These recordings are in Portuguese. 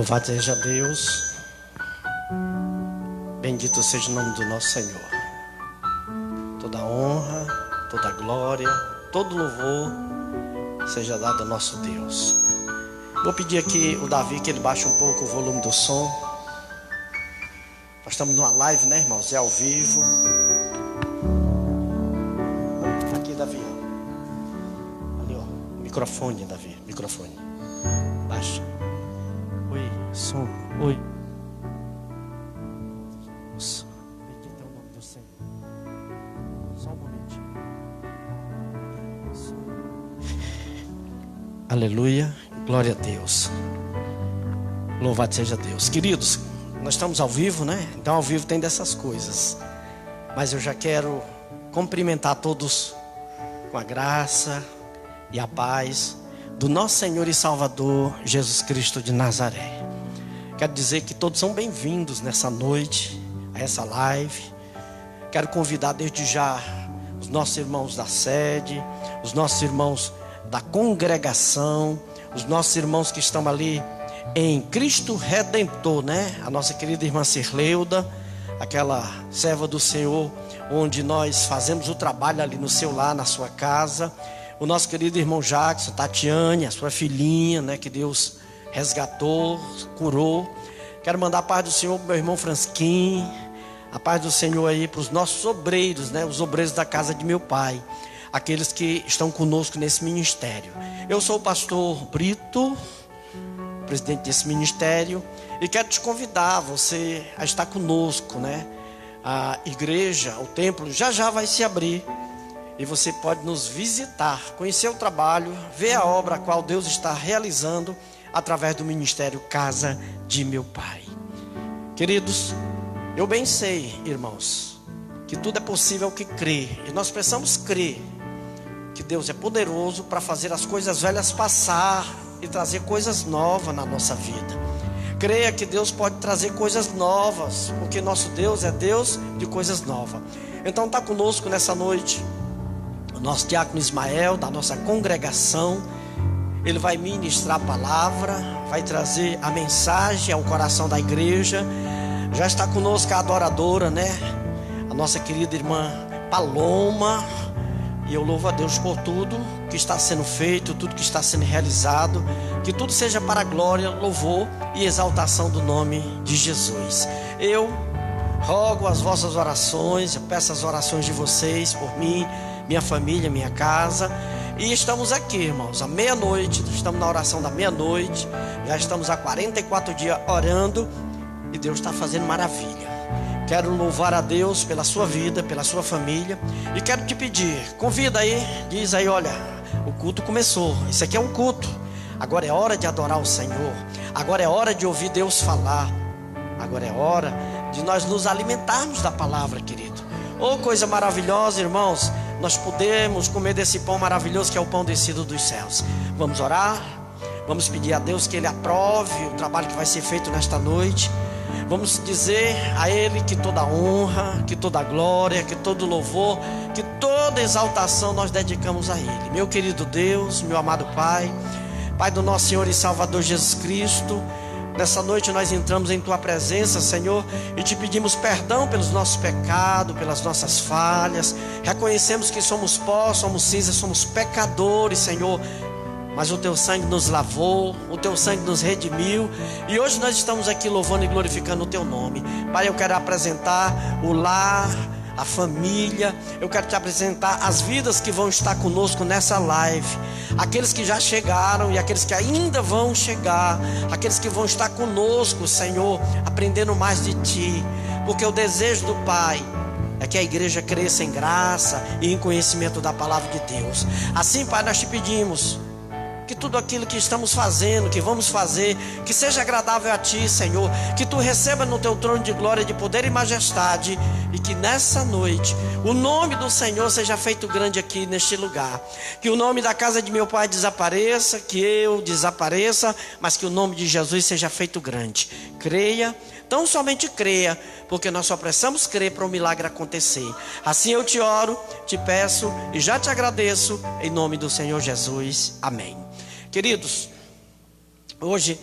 Louvado seja Deus, bendito seja o nome do nosso Senhor. Toda honra, toda glória, todo louvor seja dado ao nosso Deus. Vou pedir aqui o Davi que ele baixe um pouco o volume do som. Nós estamos numa live, né, irmãos? É ao vivo. Aqui, Davi. Ali, ó. Microfone, Davi. Microfone. Baixa. Oi, som. Oi. Nossa. Bendito é o nome do Senhor. Só um momentinho. Isso. Aleluia. Glória a Deus. Louvado seja Deus. Queridos, nós estamos ao vivo, né? Então ao vivo tem dessas coisas. Mas eu já quero cumprimentar todos com a graça e a paz do nosso Senhor e Salvador Jesus Cristo de Nazaré. Quero dizer que todos são bem-vindos nessa noite, a essa live. Quero convidar desde já os nossos irmãos da sede, os nossos irmãos da congregação, os nossos irmãos que estão ali em Cristo Redentor, né? A nossa querida irmã Cirleuda, aquela serva do Senhor, onde nós fazemos o trabalho ali no seu lar, na sua casa. O nosso querido irmão Jackson, Tatiane, a sua filhinha, né? Que Deus resgatou, curou. Quero mandar a paz do Senhor para o meu irmão Fransquim, a paz do Senhor aí para os nossos obreiros, né? Os obreiros da casa de meu pai, aqueles que estão conosco nesse ministério. Eu sou o pastor Brito, presidente desse ministério, e quero te convidar você a estar conosco, né? A igreja, o templo já vai se abrir e você pode nos visitar, conhecer o trabalho, ver a obra a qual Deus está realizando através do ministério Casa de Meu Pai. Queridos, eu bem sei, irmãos, que tudo é possível que crê, e nós precisamos crer que Deus é poderoso para fazer as coisas velhas passar e trazer coisas novas na nossa vida. Creia que Deus pode trazer coisas novas, porque nosso Deus é Deus de coisas novas. Então está conosco nessa noite o nosso diácono Ismael, da nossa congregação. Ele vai ministrar a palavra, vai trazer a mensagem ao coração da igreja. Já está conosco a adoradora, né? A nossa querida irmã Paloma. E eu louvo a Deus por tudo que está sendo feito, tudo que está sendo realizado. Que tudo seja para a glória, louvor e exaltação do nome de Jesus. Eu rogo as vossas orações, eu peço as orações de vocês por mim, minha família, minha casa. E estamos aqui, irmãos, à meia-noite. Estamos na oração da meia-noite. Já estamos há 44 dias orando e Deus está fazendo maravilha. Quero louvar a Deus pela sua vida, pela sua família. E quero te pedir, convida aí, diz aí, olha, o culto começou. Isso aqui é um culto. Agora é hora de adorar o Senhor. Agora é hora de ouvir Deus falar. Agora é hora de nós nos alimentarmos da palavra, querido. Oh, coisa maravilhosa, irmãos. Nós podemos comer desse pão maravilhoso que é o pão descido dos céus. Vamos orar. Vamos pedir a Deus que Ele aprove o trabalho que vai ser feito nesta noite. Vamos dizer a Ele que toda honra, que toda glória, que todo louvor, que toda exaltação nós dedicamos a Ele. Meu querido Deus, meu amado Pai, Pai do nosso Senhor e Salvador Jesus Cristo, nessa noite nós entramos em Tua presença, Senhor, e te pedimos perdão pelos nossos pecados, pelas nossas falhas. Reconhecemos que somos pó, somos cinza, somos pecadores, Senhor. Mas o Teu sangue nos lavou, o Teu sangue nos redimiu. E hoje nós estamos aqui louvando e glorificando o Teu nome. Pai, eu quero apresentar o lar, a família. Eu quero te apresentar as vidas que vão estar conosco nessa live. Aqueles que já chegaram e aqueles que ainda vão chegar. Aqueles que vão estar conosco, Senhor, aprendendo mais de Ti. Porque o desejo do Pai é que a igreja cresça em graça e em conhecimento da palavra de Deus. Assim, Pai, nós te pedimos que tudo aquilo que estamos fazendo, que vamos fazer, que seja agradável a Ti, Senhor. Que Tu receba no Teu trono de glória, de poder e majestade. E que nessa noite o nome do Senhor seja feito grande aqui neste lugar. Que o nome da casa de meu Pai desapareça, que eu desapareça, mas que o nome de Jesus seja feito grande. Creia, tão somente creia, porque nós só precisamos crer para o milagre acontecer. Assim eu te oro, te peço e já te agradeço em nome do Senhor Jesus. Amém. Queridos, hoje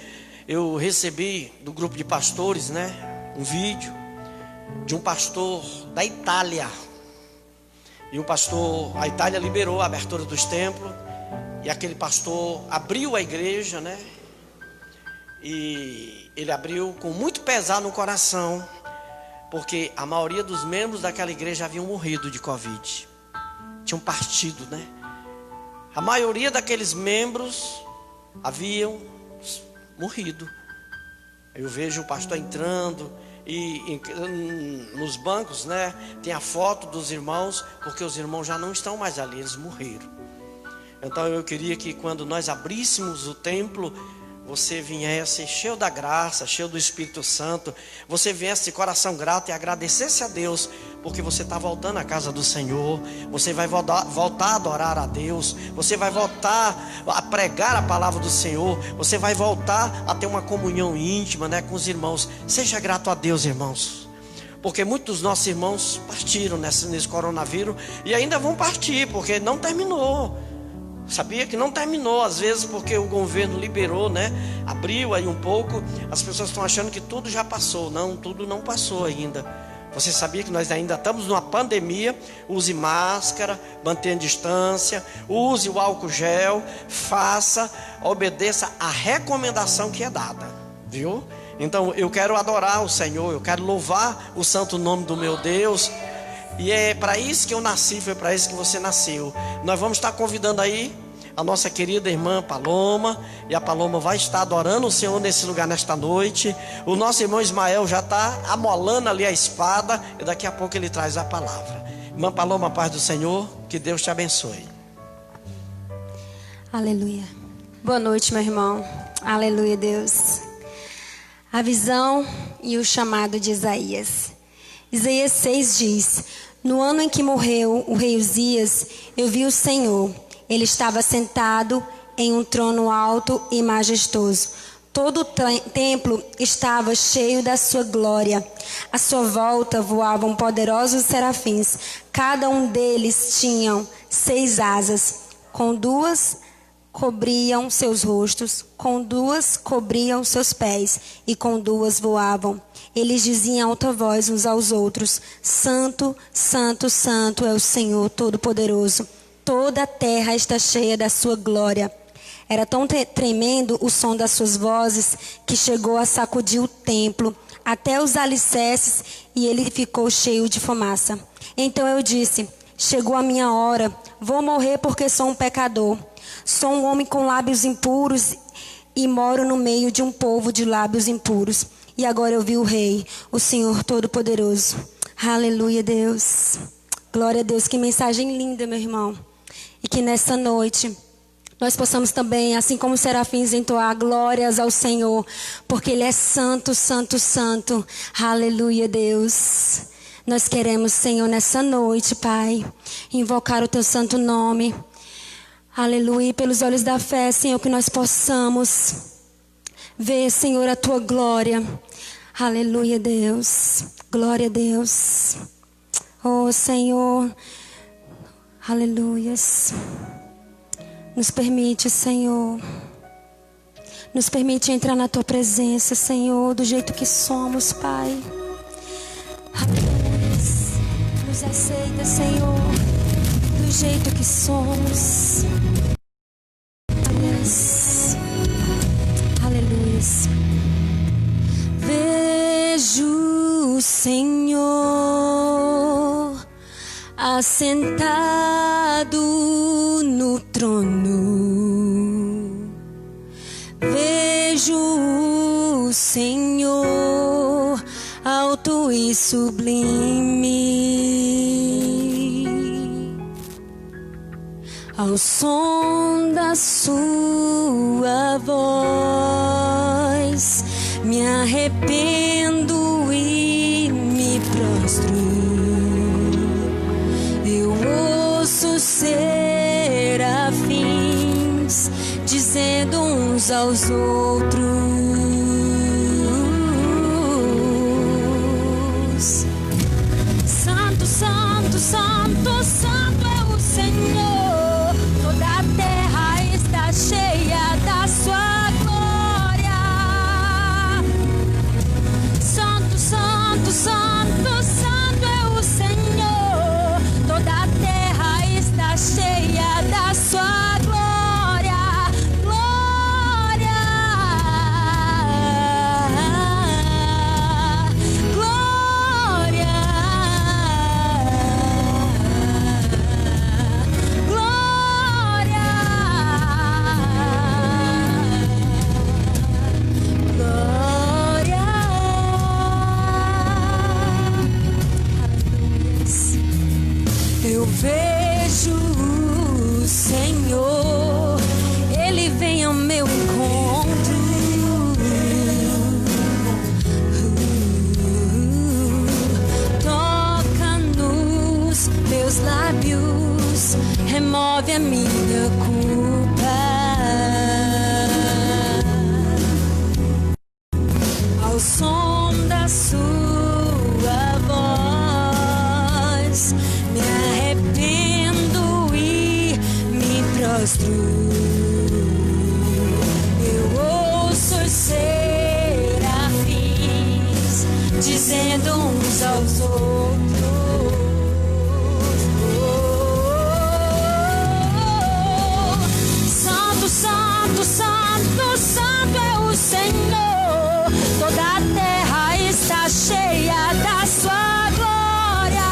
eu recebi do grupo de pastores, né, um vídeo de um pastor da Itália. E a Itália liberou a abertura dos templos, e aquele pastor abriu a igreja, né? E ele abriu com muito pesar no coração, porque a maioria dos membros daquela igreja haviam morrido de Covid, tinham partido, né? A maioria daqueles membros haviam morrido. Eu vejo o pastor entrando e nos bancos, né, tem a foto dos irmãos, porque os irmãos já não estão mais ali, eles morreram. Então eu queria que quando nós abríssemos o templo, você viesse cheio da graça, cheio do Espírito Santo, você viesse de coração grato e agradecesse a Deus, porque você está voltando à casa do Senhor, você vai voltar a adorar a Deus, você vai voltar a pregar a palavra do Senhor, você vai voltar a ter uma comunhão íntima, né, com os irmãos. Seja grato a Deus, irmãos, porque muitos dos nossos irmãos partiram nesse coronavírus e ainda vão partir, porque não terminou. Sabia que não terminou, às vezes porque o governo liberou, né? Abriu aí um pouco, as pessoas estão achando que tudo já passou. Não, tudo não passou ainda. Você sabia que nós ainda estamos numa pandemia? Use máscara, mantenha distância, use o álcool gel, obedeça a recomendação que é dada, viu? Então eu quero adorar o Senhor, eu quero louvar o santo nome do meu Deus. E é para isso que eu nasci, foi para isso que você nasceu. Nós vamos estar convidando aí a nossa querida irmã Paloma. E a Paloma vai estar adorando o Senhor nesse lugar nesta noite. O nosso irmão Ismael já está amolando ali a espada. E daqui a pouco ele traz a palavra. Irmã Paloma, paz do Senhor, que Deus te abençoe. Aleluia. Boa noite, meu irmão. Aleluia, Deus. A visão e o chamado de Isaías. Isaías 6 diz: no ano em que morreu o rei Uzias, eu vi o Senhor. Ele estava sentado em um trono alto e majestoso. Todo o templo estava cheio da sua glória. À sua volta voavam poderosos serafins. Cada um deles tinha 6 asas. Com 2 cobriam seus rostos, com 2 cobriam seus pés, e com 2 voavam. Eles diziam em alta voz uns aos outros: Santo, Santo, Santo é o Senhor Todo-Poderoso. Toda a terra está cheia da sua glória. Era tão tremendo o som das suas vozes que chegou a sacudir o templo até os alicerces, e ele ficou cheio de fumaça. Então eu disse: chegou a minha hora, vou morrer porque sou um pecador. Sou um homem com lábios impuros e moro no meio de um povo de lábios impuros. E agora eu vi o Rei, o Senhor Todo-Poderoso. Aleluia, Deus. Glória a Deus. Que mensagem linda, meu irmão. E que nessa noite nós possamos também, assim como os serafins, entoar glórias ao Senhor, porque Ele é santo, santo, santo. Aleluia, Deus. Nós queremos, Senhor, nessa noite, Pai, invocar o Teu santo nome. Aleluia. E pelos olhos da fé, Senhor, que nós possamos ver, Senhor, a Tua glória. Aleluia, Deus. Glória a Deus. Oh, Senhor. Aleluias. Nos permite, Senhor. Nos permite entrar na Tua presença, Senhor, do jeito que somos, Pai. Aleluias. Nos aceita, Senhor, do jeito que somos. Aleluias. Aleluias. Vejo o Senhor assentado no trono. Vejo o Senhor alto e sublime. Ao som da sua voz me arrependo e me prostro. Eu ouço serafins dizendo uns aos outros: Santo, Santo, Santo, Santo é o Senhor. Toda a terra está cheia da sua glória. vejo o Senhor, Ele vem ao meu encontro. Toca nos meus lábios, remove a minha culpa. Ao som da sua voz, me arrependo e me prostro. Eu ouço os serafins dizendo uns aos outros: Santo, Santo, Santo, Santo é o Senhor. Toda a terra está cheia da sua glória.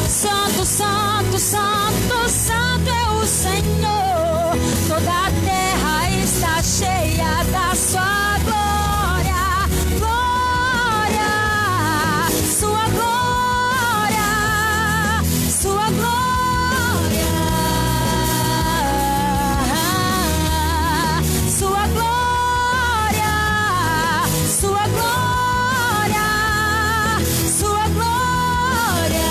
Santo, Santo, Santo, Santo é o Senhor. Toda a terra está cheia da sua glória. Glória, sua glória, sua glória, sua glória, sua glória, sua glória.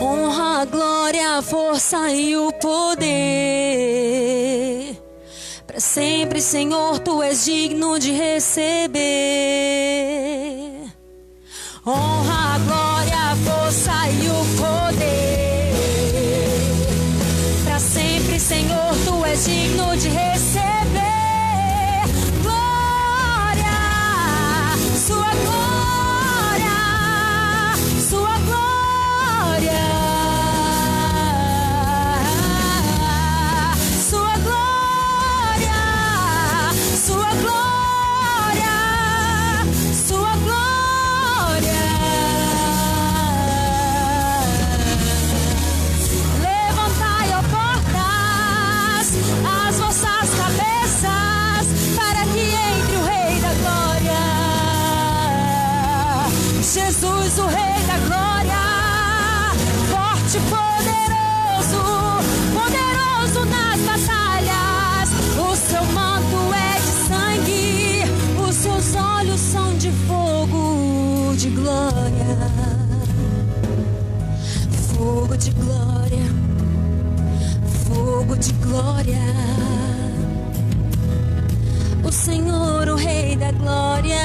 Honra, glória, a força e o poder, para sempre, Senhor, Tu és digno de receber. Honra, glória, a força e o poder, para sempre, Senhor, Tu és digno de receber. Glória, sua glória, sua glória, sua glória, sua glória, sua glória. Levantai, ó portas, as vossas cabeças, para que entre o Rei da Glória. Jesus, o Rei da Glória, forte e poderoso, poderoso nas batalhas. O seu manto é de sangue, os seus olhos são de fogo de glória. Fogo de glória, fogo de glória. O Senhor, o Rei da Glória.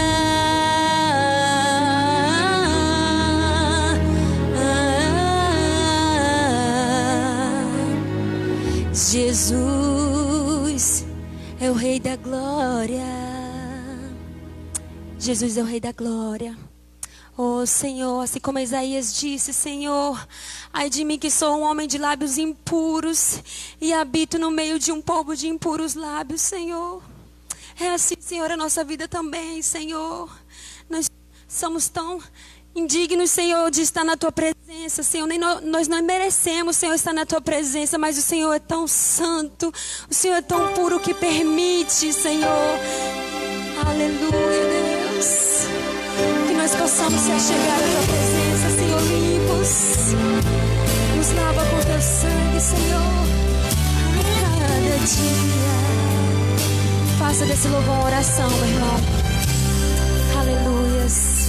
Jesus é o Rei da Glória. Jesus é o Rei da Glória. Oh Senhor, assim como Isaías disse: Senhor, ai de mim que sou um homem de lábios impuros e habito no meio de um povo de impuros lábios, Senhor. É assim, Senhor, a nossa vida também, Senhor. Nós somos tão indignos, Senhor, de estar na Tua presença, Senhor. Nós não merecemos, Senhor, estar na Tua presença, mas o Senhor é tão santo, o Senhor é tão puro que permite, Senhor. Aleluia, Deus. Que nós possamos se achegar à Tua presença, Senhor, limpos. Nos lava com Teu sangue, Senhor, a cada dia. Faça desse louvor uma oração, meu irmão. Aleluias.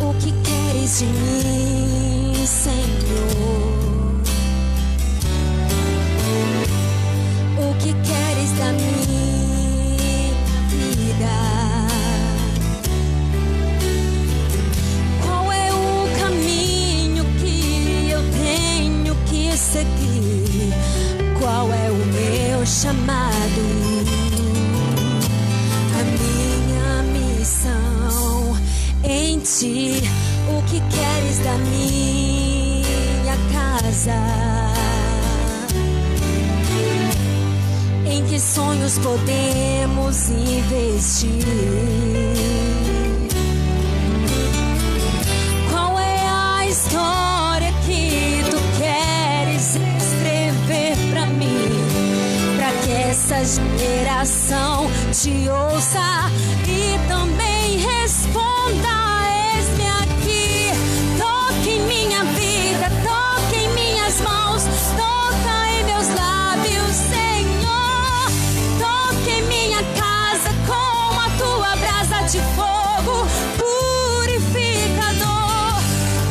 O que queres de mim, Senhor? O que queres da minha vida? Qual é o caminho que eu tenho que seguir? Qual é o meu chamado? A minha missão em Ti. O que queres da minha casa? Em que sonhos podemos investir? Qual é a história que Tu queres escrever pra mim? Pra que essa geração te ouça e também responda: eis-me aqui. Toque em minha vida, toque em minhas mãos, toca em meus lábios, Senhor. Toque em minha casa com a tua brasa de fogo purificador.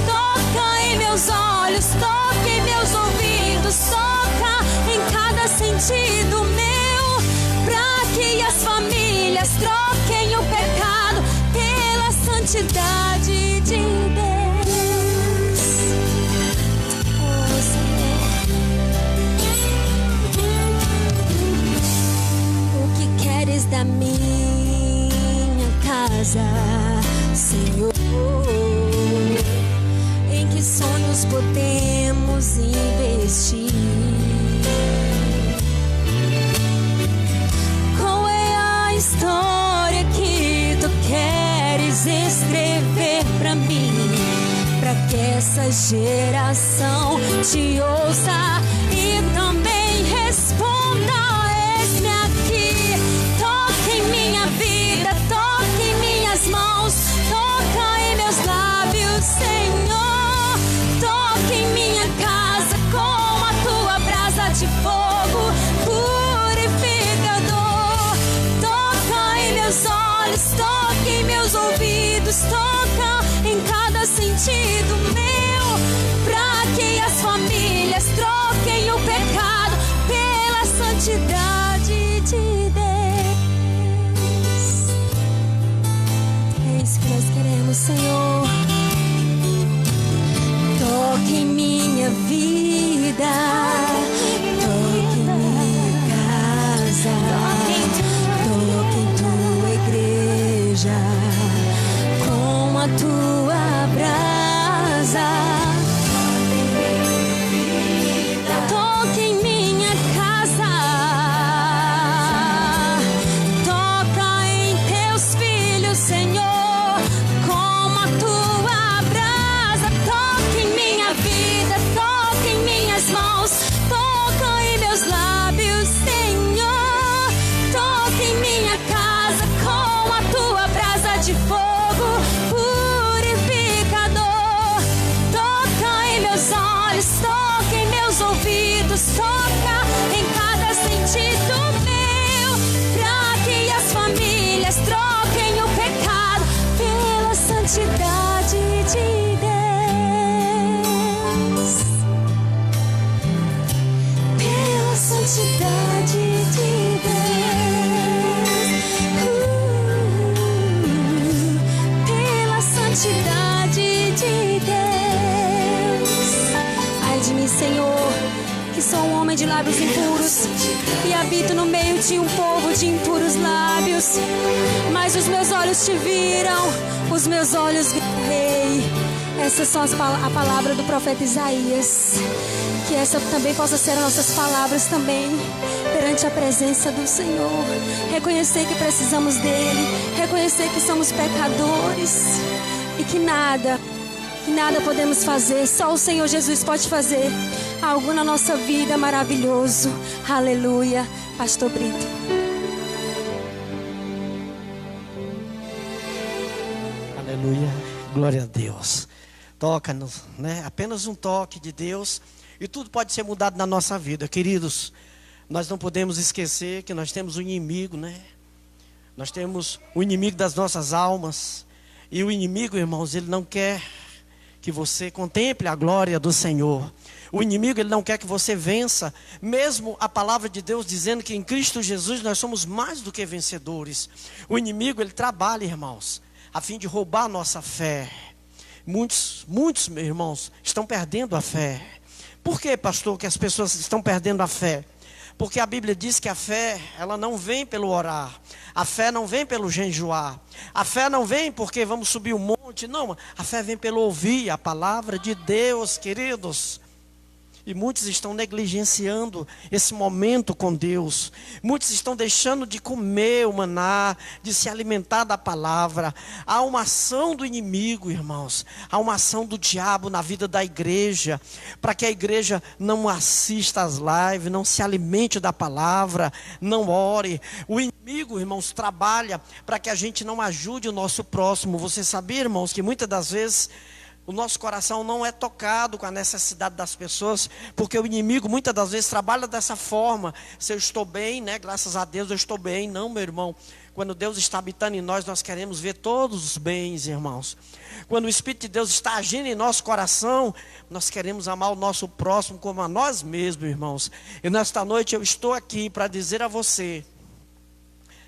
Toca em meus olhos, toca em meus ouvidos, toca em cada sentido meu, para que as famílias troquem o pecado pela santidade de Deus. Oh, Senhor, o que queres da minha casa, Senhor? Em que sonhos podemos investir? Qual é a história que tu queres escrever pra mim? Pra que essa geração te ouça e também responda: eis-me aqui. Toque em minha vida, toque em minhas mãos, toca em meus lábios, Senhor. Toque em minha casa com a tua brasa de fogo purificador. Toca em meus olhos, toca em meus ouvidos, toca em cada sentido meu, pra que as famílias troquem o pecado pela santidade de Deus. É isso que nós queremos, Senhor. Toque em minha vida, toque em minha casa, toque em tua igreja com a tua brasa. Toque em minha casa, toca em teus filhos, Senhor, com a tua brasa. Toque em minha vida, toque em minhas mãos, toca em meus lábios, Senhor. Toque em minha casa com a tua brasa de fogo purificador. Toca em meus olhos, toca em meus ouvidos, toca em cada sentido meu, pra que as famílias troquem o pecado pela santidade de Deus. Pela santidade de Deus. Pela santidade de Deus. Ai de mim, Senhor, que sou um homem de lábios impuros e habito no meio de um povo de impuros lábios. Mas os meus olhos te viram, os meus olhos viram o Rei. Essas são a palavra do profeta Isaías. Que essa também possa ser as nossas palavras também perante a presença do Senhor. Reconhecer que precisamos dele, reconhecer que somos pecadores e que nada podemos fazer, só o Senhor Jesus pode fazer algo na nossa vida maravilhoso. Aleluia. Pastor Brito. Aleluia, glória a Deus. Toca-nos, né? Apenas um toque de Deus e tudo pode ser mudado na nossa vida. Queridos, nós não podemos esquecer que nós temos um inimigo, né? Nós temos o inimigo das nossas almas. E o inimigo, irmãos, ele não quer que você contemple a glória do Senhor. O inimigo, ele não quer que você vença. Mesmo a palavra de Deus dizendo que em Cristo Jesus nós somos mais do que vencedores. O inimigo, ele trabalha, irmãos, a fim de roubar a nossa fé. Muitos, meus irmãos, estão perdendo a fé. Por que, pastor, que as pessoas estão perdendo a fé? Porque a Bíblia diz que a fé, ela não vem pelo orar. A fé não vem pelo jejuar. A fé não vem porque vamos subir um monte. Não, a fé vem pelo ouvir a palavra de Deus, queridos. E muitos estão negligenciando esse momento com Deus. Muitos estão deixando de comer o maná, de se alimentar da palavra. Há uma ação do inimigo, irmãos. Há uma ação do diabo na vida da igreja, para que a igreja não assista às lives, não se alimente da palavra, não ore. O inimigo, irmãos, trabalha para que a gente não ajude o nosso próximo. Você sabia, irmãos, que muitas das vezes o nosso coração não é tocado com a necessidade das pessoas, porque o inimigo muitas das vezes trabalha dessa forma. Se eu estou bem, né? Graças a Deus eu estou bem. Não, meu irmão. Quando Deus está habitando em nós, nós queremos ver todos os bens, irmãos. Quando o Espírito de Deus está agindo em nosso coração, nós queremos amar o nosso próximo como a nós mesmos, irmãos. E nesta noite eu estou aqui para dizer a você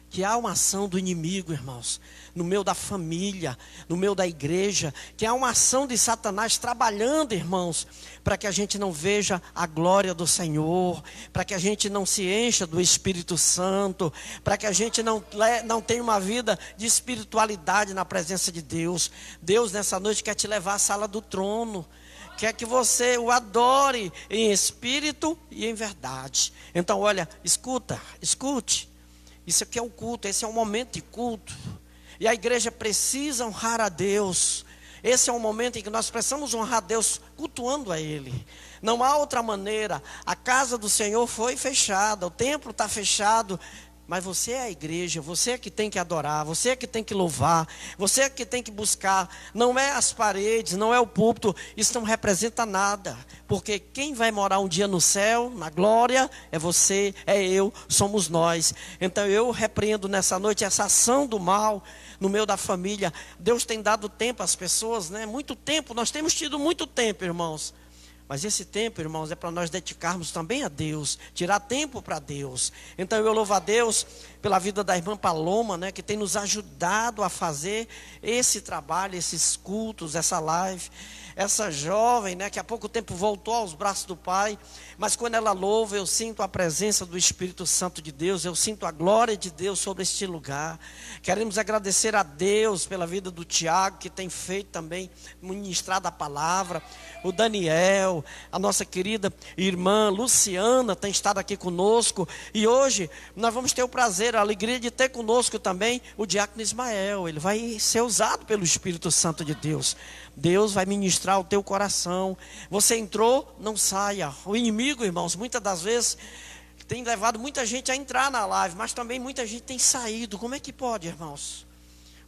que há uma ação do inimigo, irmãos, no meio da família, no meio da igreja, que há uma ação de Satanás trabalhando, irmãos, para que a gente não veja a glória do Senhor, para que a gente não se encha do Espírito Santo, para que a gente não tenha uma vida de espiritualidade na presença de Deus. Deus nessa noite quer te levar à sala do trono, quer que você o adore em espírito e em verdade. Então olha, escute. Isso aqui é um culto, esse é um momento de culto. E a igreja precisa honrar a Deus. Esse é um momento em que nós precisamos honrar a Deus cultuando a Ele. Não há outra maneira. A casa do Senhor foi fechada, o templo está fechado. Mas você é a igreja, você é que tem que adorar, você é que tem que louvar, você é que tem que buscar. Não é as paredes, não é o púlpito, isso não representa nada. Porque quem vai morar um dia no céu, na glória, é você, é eu, somos nós. Então eu repreendo nessa noite essa ação do mal no meio da família. Deus tem dado tempo às pessoas, né? Muito tempo, nós temos tido muito tempo, irmãos. Mas esse tempo, irmãos, é para nós dedicarmos também a Deus, tirar tempo para Deus. Então eu louvo a Deus pela vida da irmã Paloma, né, que tem nos ajudado a fazer esse trabalho, esses cultos, essa live. Essa jovem, né, que há pouco tempo voltou aos braços do Pai, mas quando ela louva, eu sinto a presença do Espírito Santo de Deus, eu sinto a glória de Deus sobre este lugar. Queremos agradecer a Deus pela vida do Tiago, que tem feito também, ministrado a palavra, o Daniel, a nossa querida irmã Luciana tem estado aqui conosco, e hoje nós vamos ter o prazer, a alegria de ter conosco também o diácono Ismael. Ele vai ser usado pelo Espírito Santo de Deus. Deus vai ministrar o teu coração. Você entrou, não saia. O inimigo, irmãos, muitas das vezes tem levado muita gente a entrar na live, mas também muita gente tem saído. Como é que pode, irmãos?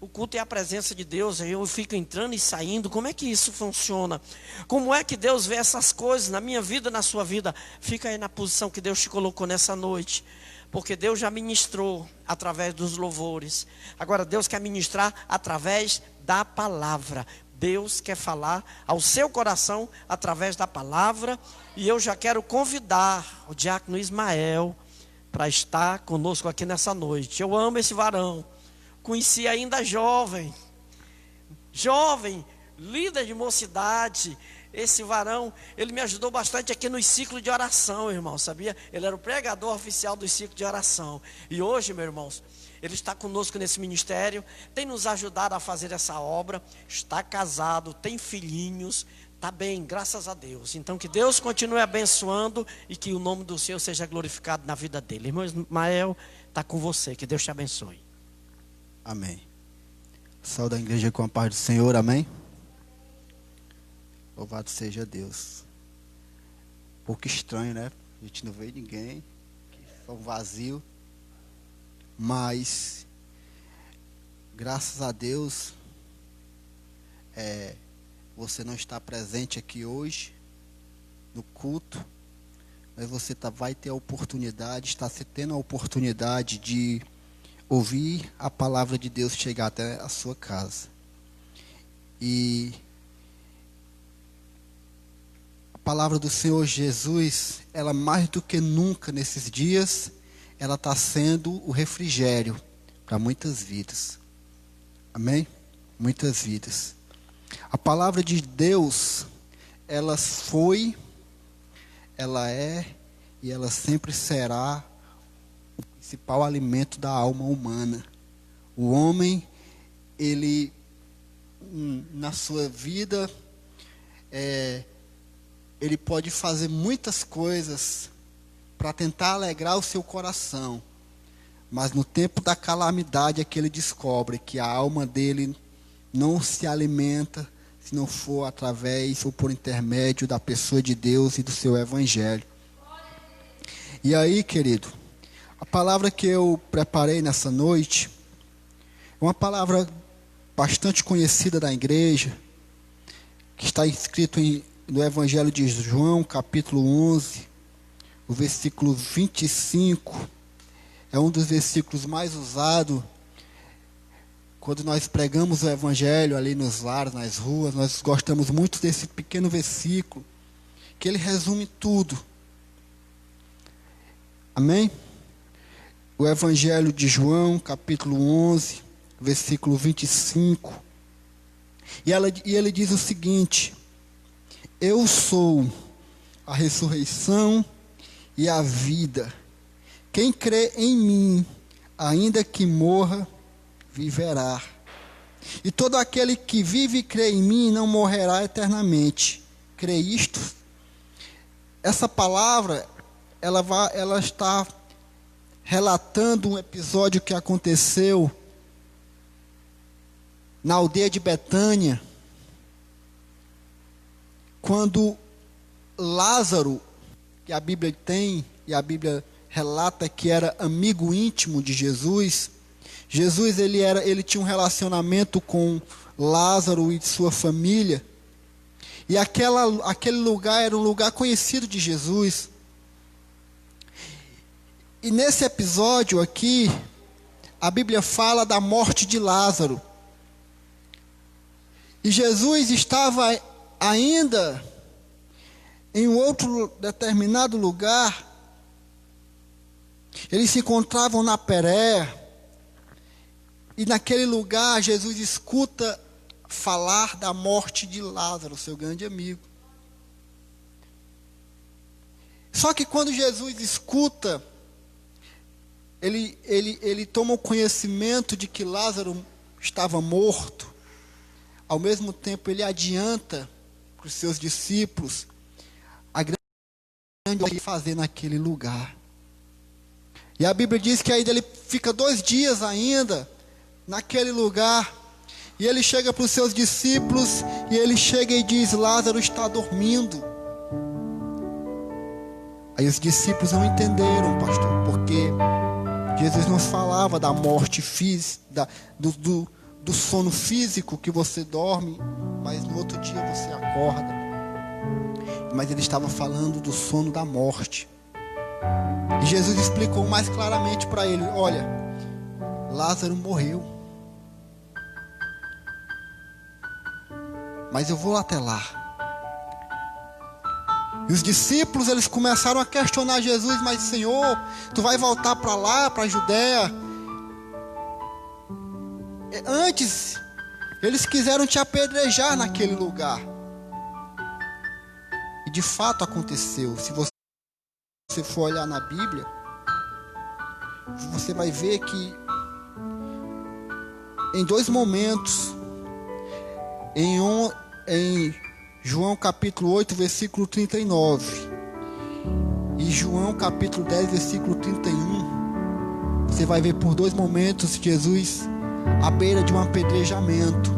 O culto é a presença de Deus, eu fico entrando e saindo. Como é que isso funciona? Como é que Deus vê essas coisas na minha vida, na sua vida? Fica aí na posição que Deus te colocou nessa noite, porque Deus já ministrou através dos louvores. Agora Deus quer ministrar através da palavra. Deus quer falar ao seu coração através da palavra. E eu já quero convidar o diácono Ismael para estar conosco aqui nessa noite. Eu amo esse varão. Conheci ainda jovem, líder de mocidade. Esse varão, ele me ajudou bastante aqui nos ciclos de oração, irmão, sabia? Ele era o pregador oficial dos ciclos de oração. E hoje, meus irmãos, ele está conosco nesse ministério, tem nos ajudado a fazer essa obra, está casado, tem filhinhos, está bem, graças a Deus. Então que Deus continue abençoando e que o nome do Senhor seja glorificado na vida dele. Irmão Ismael, está com você, que Deus te abençoe. Amém. Saúde a igreja com a paz do Senhor, amém? Louvado seja Deus. Um pouco estranho, né? A gente não vê ninguém, só um vazio. Mas, graças a Deus, você não está presente aqui hoje, no culto, mas você vai ter a oportunidade, está se tendo a oportunidade de ouvir a palavra de Deus chegar até a sua casa. E a palavra do Senhor Jesus, ela mais do que nunca nesses dias, ela está sendo o refrigério para muitas vidas. Amém? Muitas vidas. A palavra de Deus, ela foi, ela é e ela sempre será o principal alimento da alma humana. O homem, ele, na sua vida, ele pode fazer muitas coisas para tentar alegrar o seu coração. Mas no tempo da calamidade é que ele descobre que a alma dele não se alimenta se não for através ou por intermédio da pessoa de Deus e do seu evangelho. E aí, querido, a palavra que eu preparei nessa noite é uma palavra bastante conhecida da igreja, que está escrito no Evangelho de João, capítulo 11, o versículo 25. É um dos versículos mais usados quando nós pregamos o Evangelho ali nos lares, nas ruas. Nós gostamos muito desse pequeno versículo, que ele resume tudo. Amém? O Evangelho de João, capítulo 11, versículo 25. E ele diz o seguinte: eu sou a ressurreição e a vida. Quem crê em mim, ainda que morra, viverá. E todo aquele que vive e crê em mim não morrerá eternamente. Crê isto? Essa palavra, ela está relatando um episódio que aconteceu na aldeia de Betânia, quando Lázaro, que a Bíblia tem, e a Bíblia relata que era amigo íntimo de Jesus. Jesus ele tinha um relacionamento com Lázaro e de sua família. E aquele lugar era um lugar conhecido de Jesus. E nesse episódio aqui, a Bíblia fala da morte de Lázaro. E Jesus estava ainda em um outro determinado lugar. Eles se encontravam na Pérea. E naquele lugar, Jesus escuta falar da morte de Lázaro, seu grande amigo. Só que quando Jesus escuta, ele toma o conhecimento de que Lázaro estava morto. Ao mesmo tempo, ele adianta para os seus discípulos a grande obra que fazer naquele lugar. E a Bíblia diz que ainda ele fica 2 dias ainda naquele lugar. E ele chega para os seus discípulos e ele chega e diz: Lázaro está dormindo. Aí os discípulos não entenderam, pastor, porque Jesus nos falava da morte física, do sono físico, que você dorme, mas no outro dia você acorda. Mas ele estava falando do sono da morte. E Jesus explicou mais claramente para ele: olha, Lázaro morreu, mas eu vou até lá. E os discípulos, eles começaram a questionar Jesus: mas Senhor, tu vai voltar para lá, para a Judéia? Antes, eles quiseram te apedrejar naquele lugar. E de fato aconteceu. Se você for olhar na Bíblia, você vai ver que em 2 momentos, em João capítulo 8, versículo 39, e João capítulo 10, versículo 31, você vai ver por 2 momentos Jesus à beira de um apedrejamento.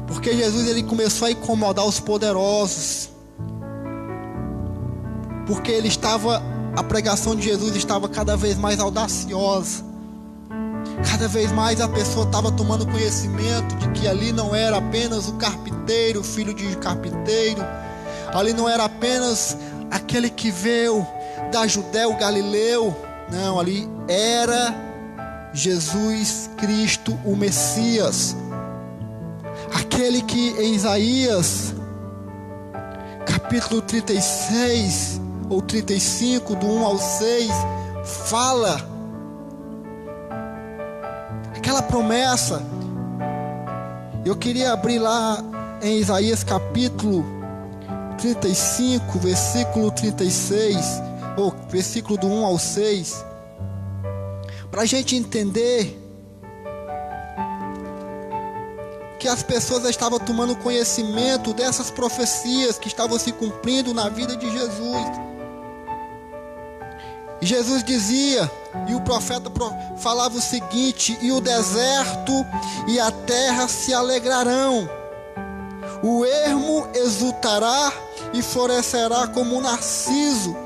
Porque Jesus ele começou a incomodar os poderosos. Porque a pregação de Jesus estava cada vez mais audaciosa. Cada vez mais a pessoa estava tomando conhecimento de que ali não era apenas o carpinteiro, o filho de carpinteiro. Ali não era apenas aquele que veio da Judéia, o Galileu. Não, ali era Jesus Cristo, o Messias. Aquele que em Isaías, capítulo 36 ou 35, do 1 ao 6, fala aquela promessa. Eu queria abrir lá em Isaías capítulo 35, versículo 36, ou versículo do 1 ao 6, para a gente entender que as pessoas estavam tomando conhecimento dessas profecias que estavam se cumprindo na vida de Jesus. E Jesus dizia, e o profeta falava o seguinte: e o deserto e a terra se alegrarão, o ermo exultará e florescerá como um narciso,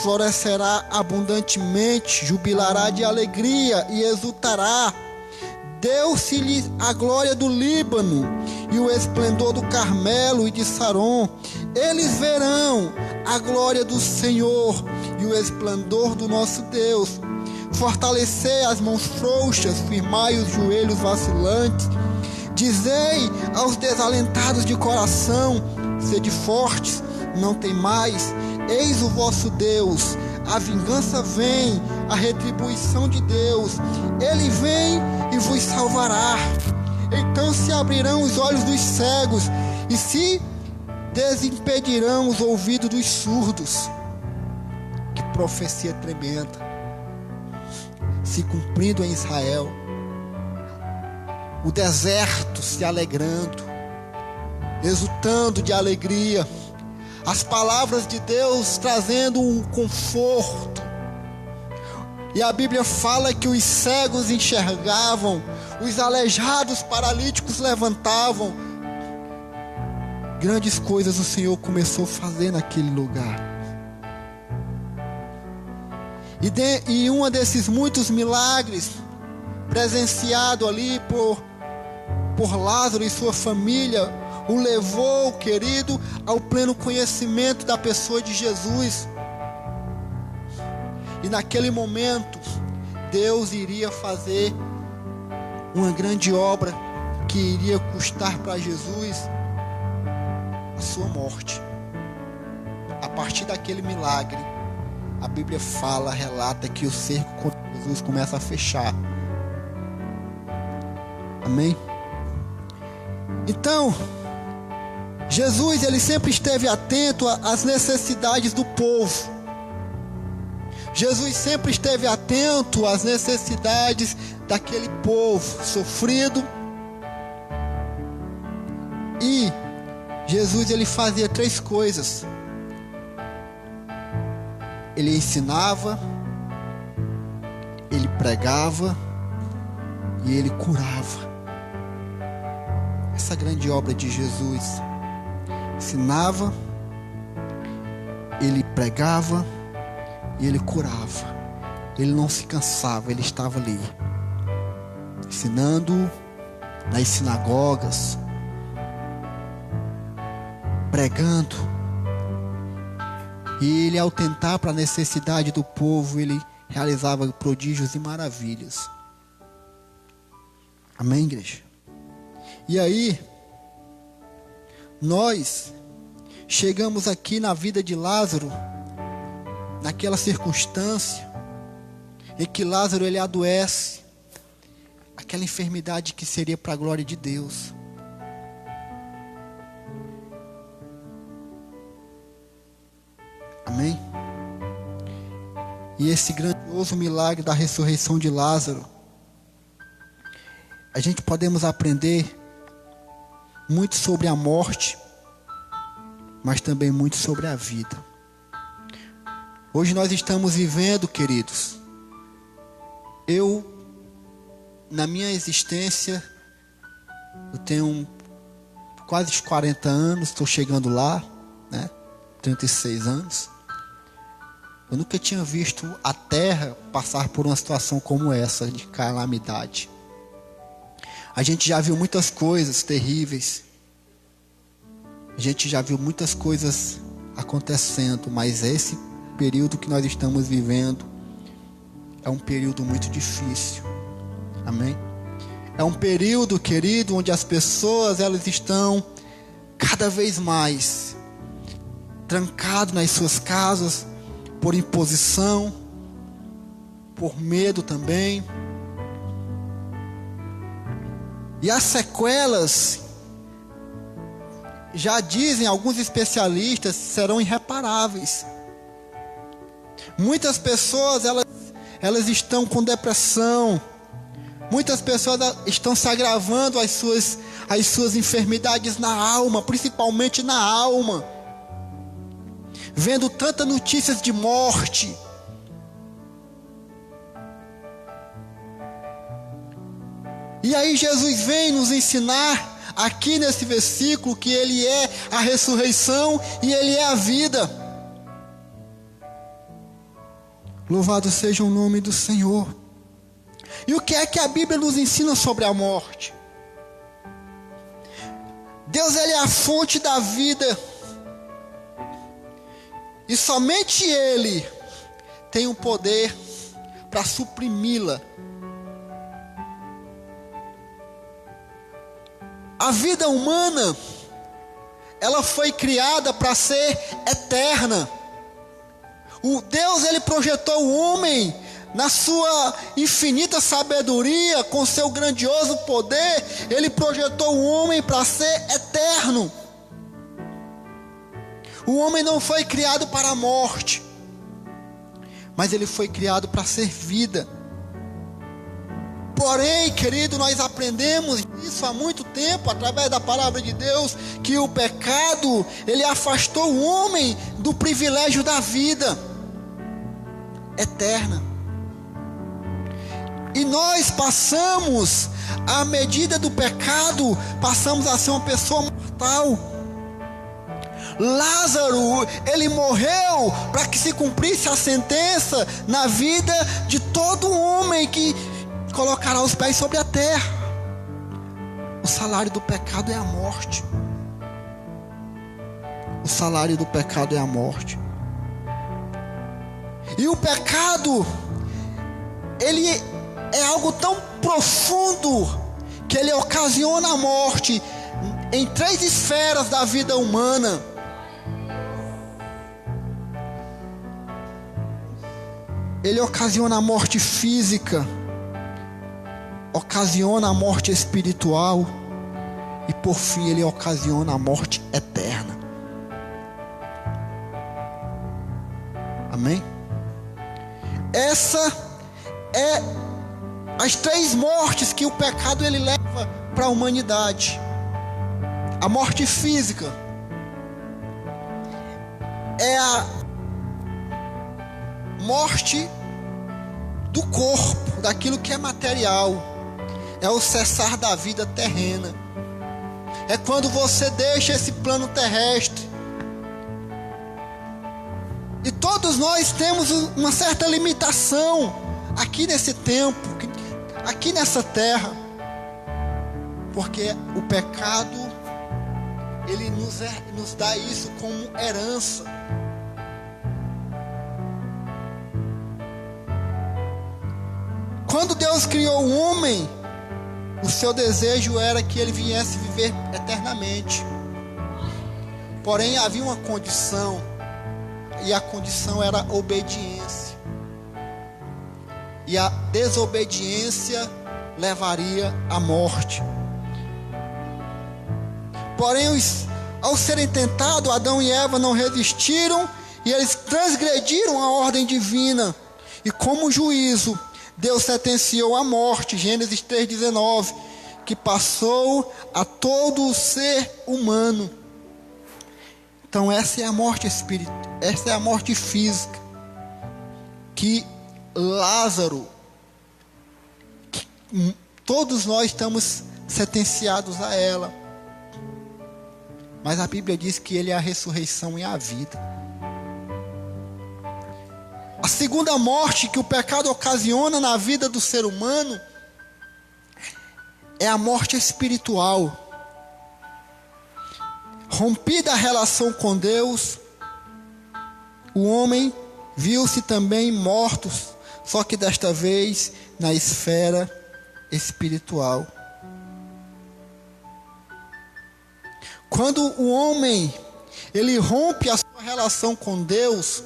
florescerá abundantemente, jubilará de alegria e exultará. Deu-se-lhe a glória do Líbano e o esplendor do Carmelo e de Saron. Eles verão a glória do Senhor e o esplendor do nosso Deus. Fortalecei as mãos frouxas, firmai os joelhos vacilantes. Dizei aos desalentados de coração: sede fortes, não temais, eis o vosso Deus. A vingança vem, a retribuição de Deus. Ele vem e vos salvará. Então se abrirão os olhos dos cegos e se desimpedirão os ouvidos dos surdos. Que profecia tremenda, se cumprindo em Israel. O deserto se alegrando, exultando de alegria. As palavras de Deus trazendo um conforto. E a Bíblia fala que os cegos enxergavam, os aleijados, paralíticos levantavam. Grandes coisas o Senhor começou a fazer naquele lugar. E um desses muitos milagres presenciado ali por Lázaro e sua família, o levou, querido, ao pleno conhecimento da pessoa de Jesus. E naquele momento, Deus iria fazer uma grande obra que iria custar para Jesus a sua morte. A partir daquele milagre, a Bíblia fala, relata que o cerco contra Jesus começa a fechar. Amém? Então, Jesus, ele sempre esteve atento às necessidades do povo. Jesus sempre esteve atento às necessidades daquele povo sofrido. E Jesus, ele fazia 3 coisas. Ele ensinava, ele pregava e ele curava. Essa grande obra de Jesus. Ensinava, ele pregava e ele curava. Ele não se cansava, ele estava ali, ensinando nas sinagogas, pregando. E ele, ao tentar para a necessidade do povo, ele realizava prodígios e maravilhas. Amém, igreja? E aí, nós chegamos aqui na vida de Lázaro, naquela circunstância em que Lázaro, ele adoece, aquela enfermidade que seria para a glória de Deus. Amém? E esse grandioso milagre da ressurreição de Lázaro, a gente podemos aprender muito sobre a morte, mas também muito sobre a vida. Hoje nós estamos vivendo, queridos, na minha existência, eu tenho quase 40 anos, estou chegando lá, né? 36 anos. Eu nunca tinha visto a terra passar por uma situação como essa, de calamidade. A gente já viu muitas coisas terríveis. A gente já viu muitas coisas acontecendo, mas esse período que nós estamos vivendo é um período muito difícil. Amém? É um período, querido, onde as pessoas, elas estão cada vez mais trancadas nas suas casas, por imposição, por medo também. E as sequelas, já dizem alguns especialistas, serão irreparáveis. Muitas pessoas, elas estão com depressão, Muitas pessoas estão se agravando as suas enfermidades na alma, principalmente na alma, vendo tantas notícias de morte. E aí Jesus vem nos ensinar aqui nesse versículo que Ele é a ressurreição e Ele é a vida. Louvado seja o nome do Senhor. E o que é que a Bíblia nos ensina sobre a morte? Deus, Ele é a fonte da vida. E somente Ele tem o poder para suprimi-la. A vida humana, ela foi criada para ser eterna. O Deus, Ele projetou o homem na sua infinita sabedoria, com seu grandioso poder. Ele projetou o homem para ser eterno. O homem não foi criado para a morte, mas ele foi criado para ser vida. Porém, querido, nós aprendemos isso há muito tempo, através da palavra de Deus, que o pecado, ele afastou o homem do privilégio da vida eterna. E nós passamos, à medida do pecado, passamos a ser uma pessoa mortal. Lázaro, ele morreu para que se cumprisse a sentença na vida de todo homem que colocará os pés sobre a terra. O salário do pecado é a morte. O salário do pecado é a morte. E o pecado, ele é algo tão profundo que ele ocasiona a morte em 3 esferas da vida humana. Ele ocasiona a morte física, ocasiona a morte espiritual e por fim ele ocasiona a morte eterna. Amém? Essa é as 3 mortes que o pecado ele leva para a humanidade. A morte física é a morte do corpo, daquilo que é material. É o cessar da vida terrena. É quando você deixa esse plano terrestre. E todos nós temos uma certa limitação aqui nesse tempo, aqui nessa terra, porque o pecado ele nos dá isso como herança. Quando Deus criou o homem, o seu desejo era que ele viesse viver eternamente. Porém havia uma condição, e a condição era obediência. E a desobediência levaria à morte. Porém, ao serem tentados, Adão e Eva não resistiram e eles transgrediram a ordem divina. E como juízo, Deus sentenciou a morte, Gênesis 3,19, que passou a todo o ser humano. Então essa é a morte espiritual, essa é a morte física, que Lázaro, que todos nós estamos sentenciados a ela. Mas a Bíblia diz que Ele é a ressurreição e a vida. A segunda morte que o pecado ocasiona na vida do ser humano é a morte espiritual. Rompida a relação com Deus, o homem viu-se também morto, só que desta vez na esfera espiritual. Quando o homem ele rompe a sua relação com Deus,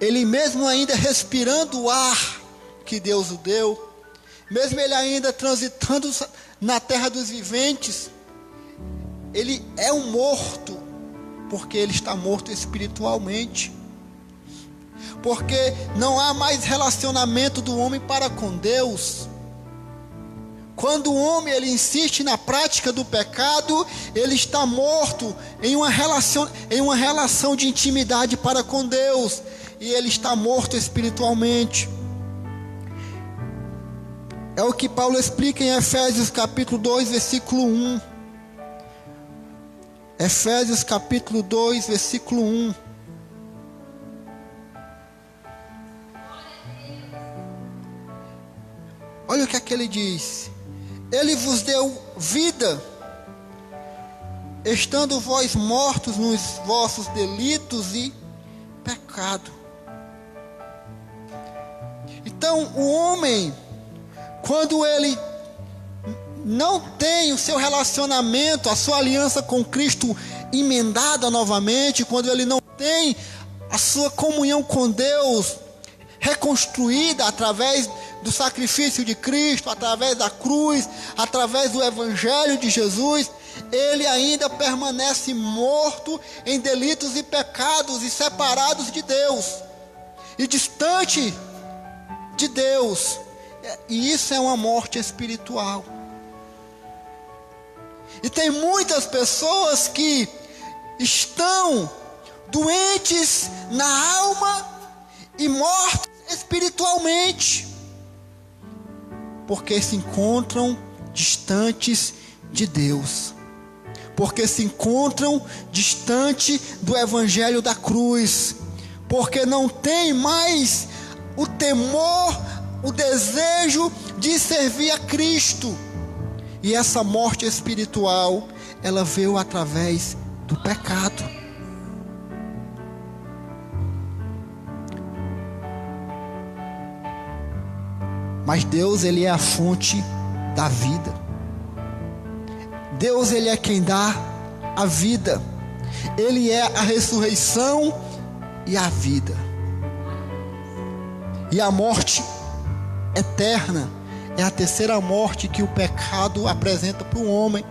ele mesmo ainda respirando o ar que Deus o deu, mesmo ele ainda transitando na terra dos viventes, ele é um morto, porque ele está morto espiritualmente. porque não há mais relacionamento do homem para com Deus. Quando o homem ele insiste na prática do pecado, ele está morto em uma relação de intimidade para com Deus, e ele está morto espiritualmente. É o que Paulo explica em Efésios capítulo 2, versículo 1. Efésios capítulo 2, versículo 1. Olha o que é que ele diz. Ele vos deu vida, estando vós mortos nos vossos delitos e pecado. Então o homem, quando ele não tem o seu relacionamento, a sua aliança com Cristo emendada novamente, quando ele não tem a sua comunhão com Deus reconstruída através do sacrifício de Cristo, através da cruz, através do Evangelho de Jesus, ele ainda permanece morto em delitos e pecados e separados de Deus e distante de Deus. E isso é uma morte espiritual. E tem muitas pessoas que estão doentes na alma e mortas espiritualmente, porque se encontram distantes de Deus, porque se encontram distante do Evangelho da cruz, porque não tem mais o temor, o desejo de servir a Cristo. E essa morte espiritual, ela veio através do pecado. Mas Deus, ele é a fonte da vida. Deus, ele é quem dá a vida. Ele é a ressurreição e a vida. E a morte eterna é a terceira morte que o pecado apresenta para o homem,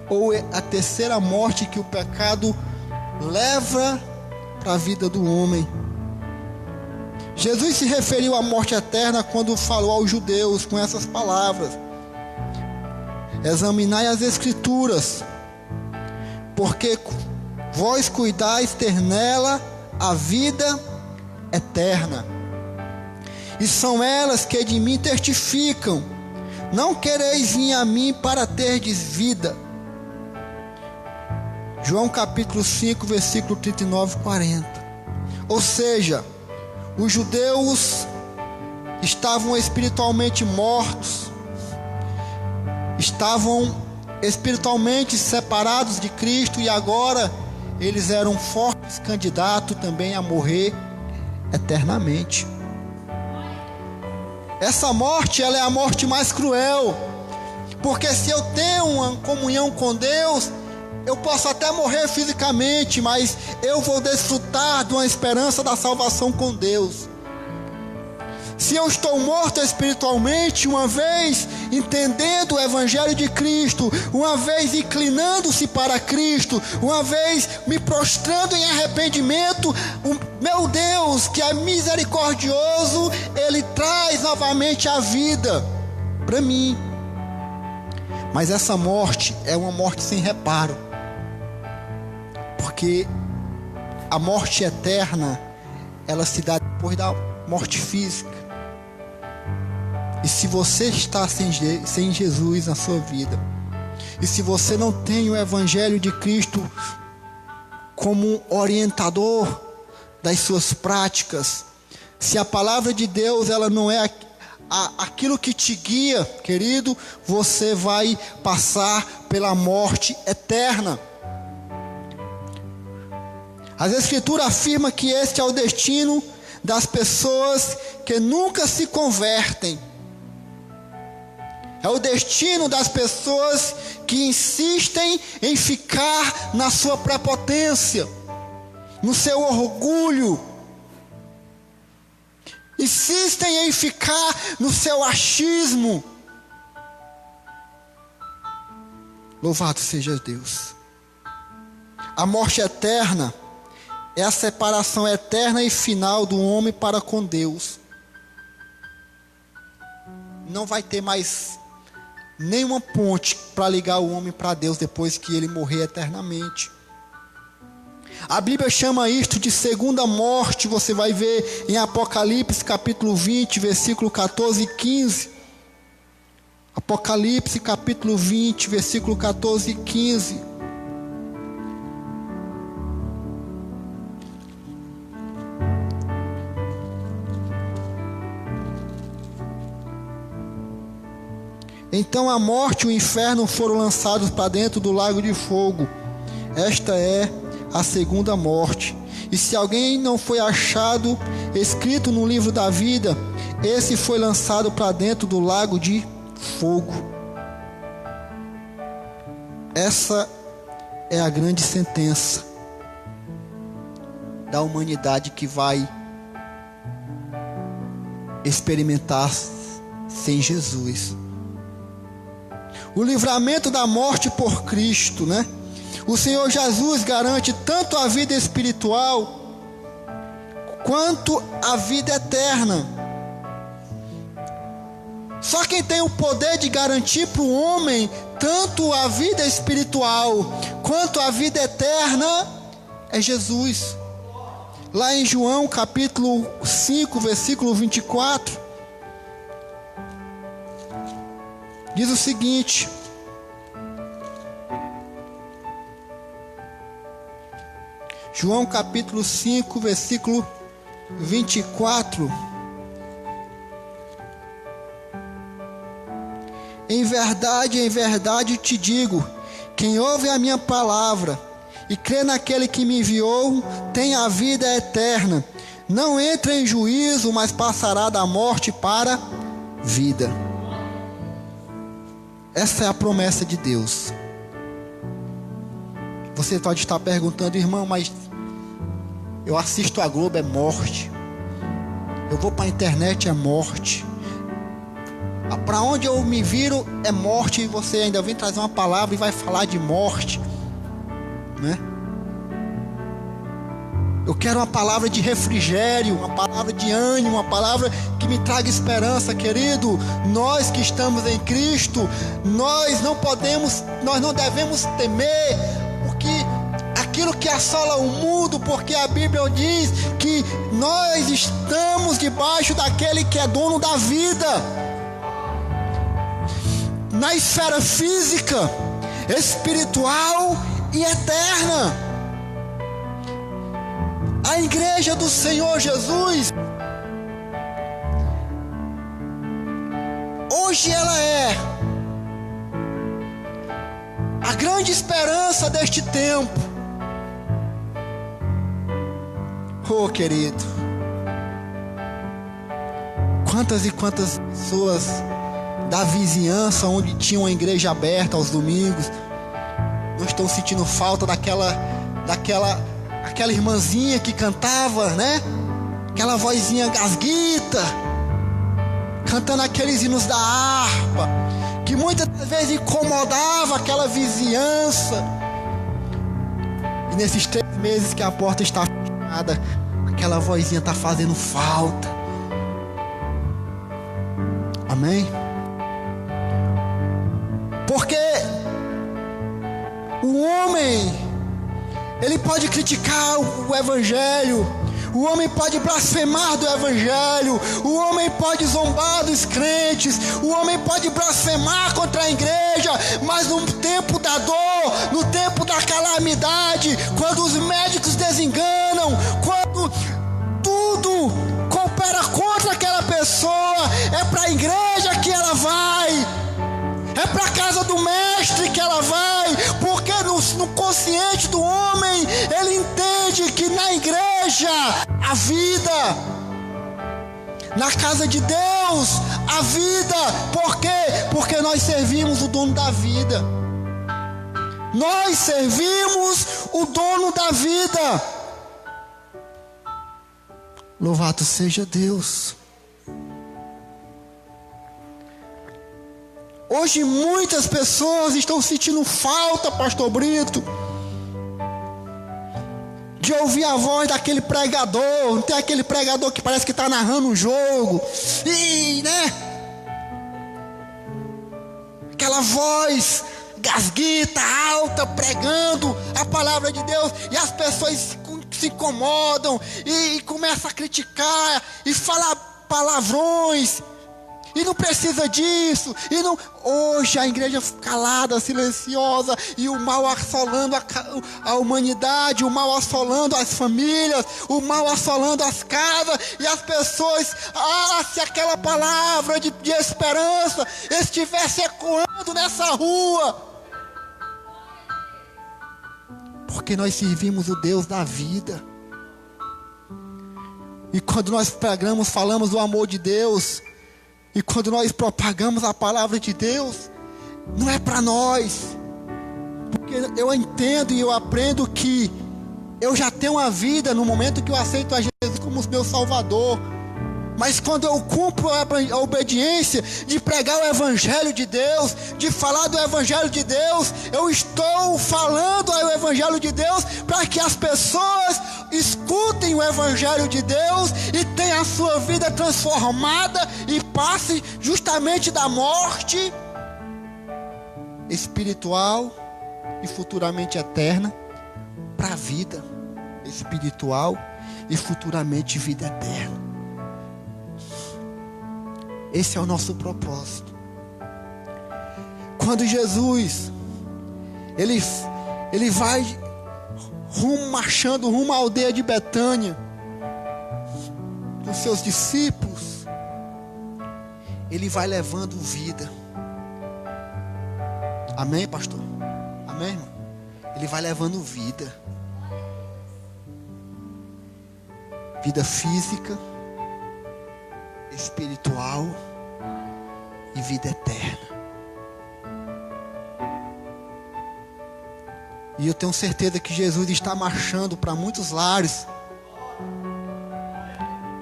ou é a terceira morte que o pecado leva para a vida do homem. Jesus se referiu à morte eterna quando falou aos judeus com essas palavras: examinai as escrituras, porque vós cuidais ter nela a vida eterna, e são elas que de mim testificam. Não quereis vir a mim para terdes vida. João capítulo 5, versículo 39 e 40. Ou seja, os judeus estavam espiritualmente mortos, estavam espiritualmente separados de Cristo, e agora eles eram fortes candidatos também a morrer eternamente. Essa morte, ela é a morte mais cruel, porque se eu tenho uma comunhão com Deus, eu posso até morrer fisicamente, mas eu vou desfrutar de uma esperança da salvação com Deus. Se eu estou morto espiritualmente, uma vez entendendo o Evangelho de Cristo, uma vez inclinando-se para Cristo, uma vez me prostrando em arrependimento, meu Deus, que é misericordioso, Ele traz novamente a vida para mim. Mas essa morte é uma morte sem reparo, porque a morte eterna, ela se dá depois da morte física. E se você está sem Jesus na sua vida, e se você não tem o Evangelho de Cristo como orientador das suas práticas, se a palavra de Deus ela não é aquilo que te guia, querido, você vai passar pela morte eterna. As Escrituras afirmam que este é o destino das pessoas que nunca se convertem. É o destino das pessoas que insistem em ficar na sua prepotência, no seu orgulho, insistem em ficar no seu achismo. Louvado seja Deus. A morte eterna é a separação eterna e final do homem para com Deus. Não vai ter mais nenhuma ponte para ligar o homem para Deus depois que ele morrer eternamente. A Bíblia chama isto de segunda morte. Você vai ver em Apocalipse capítulo 20, versículo 14 e 15. Apocalipse capítulo 20, versículo 14 e 15. Então a morte e o inferno foram lançados para dentro do lago de fogo. Esta é a segunda morte. E se alguém não foi achado escrito no livro da vida, esse foi lançado para dentro do lago de fogo. Essa é a grande sentença da humanidade que vai experimentar sem Jesus. O livramento da morte por Cristo, né? O Senhor Jesus garante tanto a vida espiritual quanto a vida eterna. Só quem tem o poder de garantir para o homem tanto a vida espiritual quanto a vida eterna é Jesus. Lá em João capítulo 5, versículo 24, diz o seguinte: João capítulo 5, versículo 24. Em verdade te digo, quem ouve a minha palavra e crê naquele que me enviou, tem a vida eterna. Não entra em juízo, mas passará da morte para a vida. Essa é a promessa de Deus. Você pode estar perguntando: irmão, mas eu assisto a Globo, é morte. Eu vou para a internet, é morte. Para onde eu me viro é morte. E você ainda vem trazer uma palavra e vai falar de morte, né? Eu quero uma palavra de refrigério, uma palavra de ânimo, uma palavra que me traga esperança, querido. Nós que estamos em Cristo, nós não devemos temer aquilo que assola o mundo, porque a Bíblia diz que nós estamos debaixo daquele que é dono da vida. Na esfera física, espiritual e eterna. A igreja do Senhor Jesus, hoje ela é a grande esperança deste tempo. Oh, querido, quantas e quantas pessoas da vizinhança onde tinha uma igreja aberta aos domingos não estão sentindo falta daquela irmãzinha que cantava, né? Aquela vozinha gasguita, cantando aqueles hinos da harpa, que muitas vezes incomodava aquela vizinhança. E nesses 3 meses que a porta está fechada, aquela vozinha está fazendo falta. Amém? Porque o homem, ele pode criticar o evangelho, o homem pode blasfemar do evangelho, o homem pode zombar dos crentes, o homem pode blasfemar contra a igreja, mas no tempo da dor, no tempo da calamidade, quando os médicos desenganam, quando tudo coopera contra aquela pessoa, é para a igreja que ela vai, é para a casa do mestre que ela vai, porque no consciente do homem, ele entende que na igreja a vida, na casa de Deus a vida. Por quê? Porque nós servimos o dono da vida. Nós servimos o dono da vida. Louvado seja Deus. Hoje muitas pessoas estão sentindo falta, pastor Brito, de ouvir a voz daquele pregador. Não tem aquele pregador que parece que está narrando um jogo. E, né? Aquela voz gasguita, alta, pregando a palavra de Deus. E as pessoas se incomodam e começam a criticar e falar palavrões. E não precisa disso. E não... Hoje a igreja calada, silenciosa, e o mal assolando a humanidade, o mal assolando as famílias, o mal assolando as casas, e as pessoas, se aquela palavra de esperança estivesse ecoando nessa rua. Porque nós servimos o Deus da vida. E quando nós pregamos, falamos do amor de Deus, e quando nós propagamos a palavra de Deus, não é para nós. Porque eu entendo e eu aprendo que eu já tenho uma vida no momento que eu aceito a Jesus como meu Salvador. Mas quando eu cumpro a obediência de pregar o Evangelho de Deus, de falar do Evangelho de Deus, eu estou falando o Evangelho de Deus para que as pessoas escutem o Evangelho de Deus e tenham a sua vida transformada e passe justamente da morte espiritual e futuramente eterna para a vida espiritual e futuramente vida eterna. Esse é o nosso propósito. Quando Jesus ele vai marchando rumo à aldeia de Betânia com seus discípulos, ele vai levando vida. Amém, pastor? Amém, irmão? Ele vai levando vida. Vida física, espiritual e vida eterna. E eu tenho certeza que Jesus está marchando para muitos lares.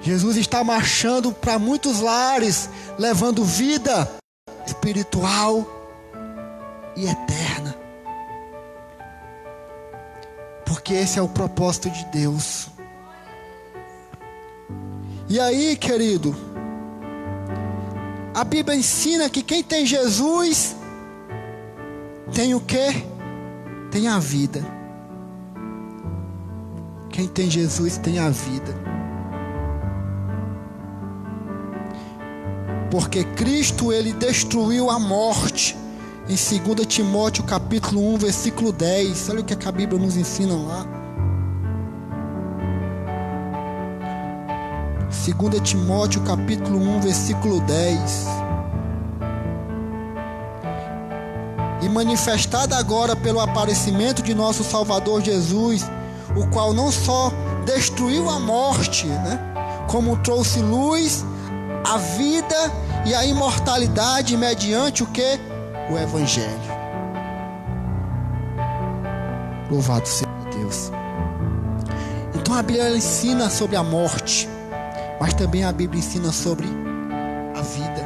Jesus está marchando para muitos lares, levando vida espiritual e eterna. Porque esse é o propósito de Deus. E aí, querido, a Bíblia ensina que quem tem Jesus tem o quê? Tem a vida. Quem tem Jesus tem a vida. Porque Cristo, ele destruiu a morte. Em 2 Timóteo capítulo 1, versículo 10. Olha o que a Bíblia nos ensina lá. 2 Timóteo capítulo 1, versículo 10. E manifestada agora pelo aparecimento de nosso Salvador Jesus, o qual não só destruiu a morte, né, como trouxe luz, a vida e a imortalidade mediante o que? O Evangelho. Louvado seja Deus. Então a Bíblia ensina sobre a morte, mas também a Bíblia ensina sobre a vida.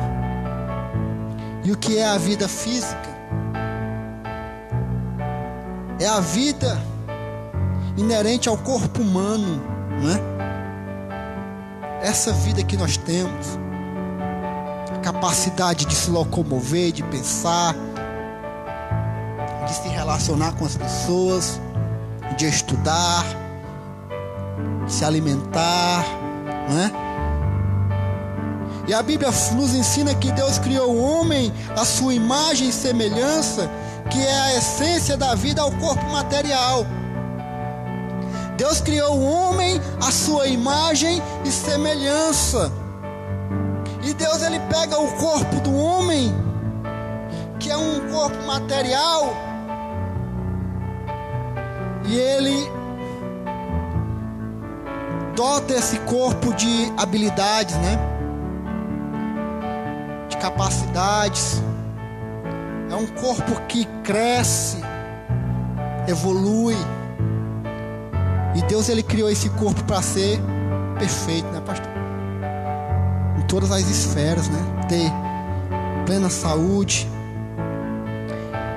E o que é a vida física? É a vida inerente ao corpo humano, né? Essa vida que nós temos, a capacidade de se locomover, de pensar, de se relacionar com as pessoas, de estudar, de se alimentar, né? E a Bíblia nos ensina que Deus criou o homem à sua imagem e semelhança, que é a essência da vida ao corpo material. Deus criou o homem à sua imagem e semelhança. E Deus, ele pega o corpo do homem, que é um corpo material, e ele dota esse corpo de habilidades, né? De capacidades. É um corpo que cresce, evolui. E Deus, ele criou esse corpo para ser perfeito, né, pastor? Em todas as esferas, né? Ter plena saúde.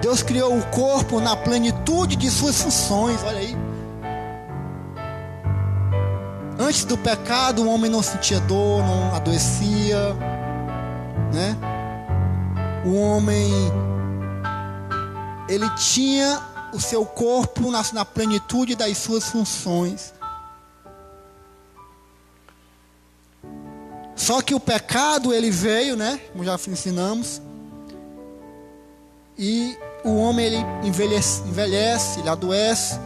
Deus criou o corpo na plenitude de suas funções, olha aí. Antes do pecado, o homem não sentia dor, não adoecia, né? O homem, ele tinha o seu corpo na plenitude das suas funções. Só que o pecado, ele veio, né? Como já ensinamos. E o homem, ele envelhece, ele adoece.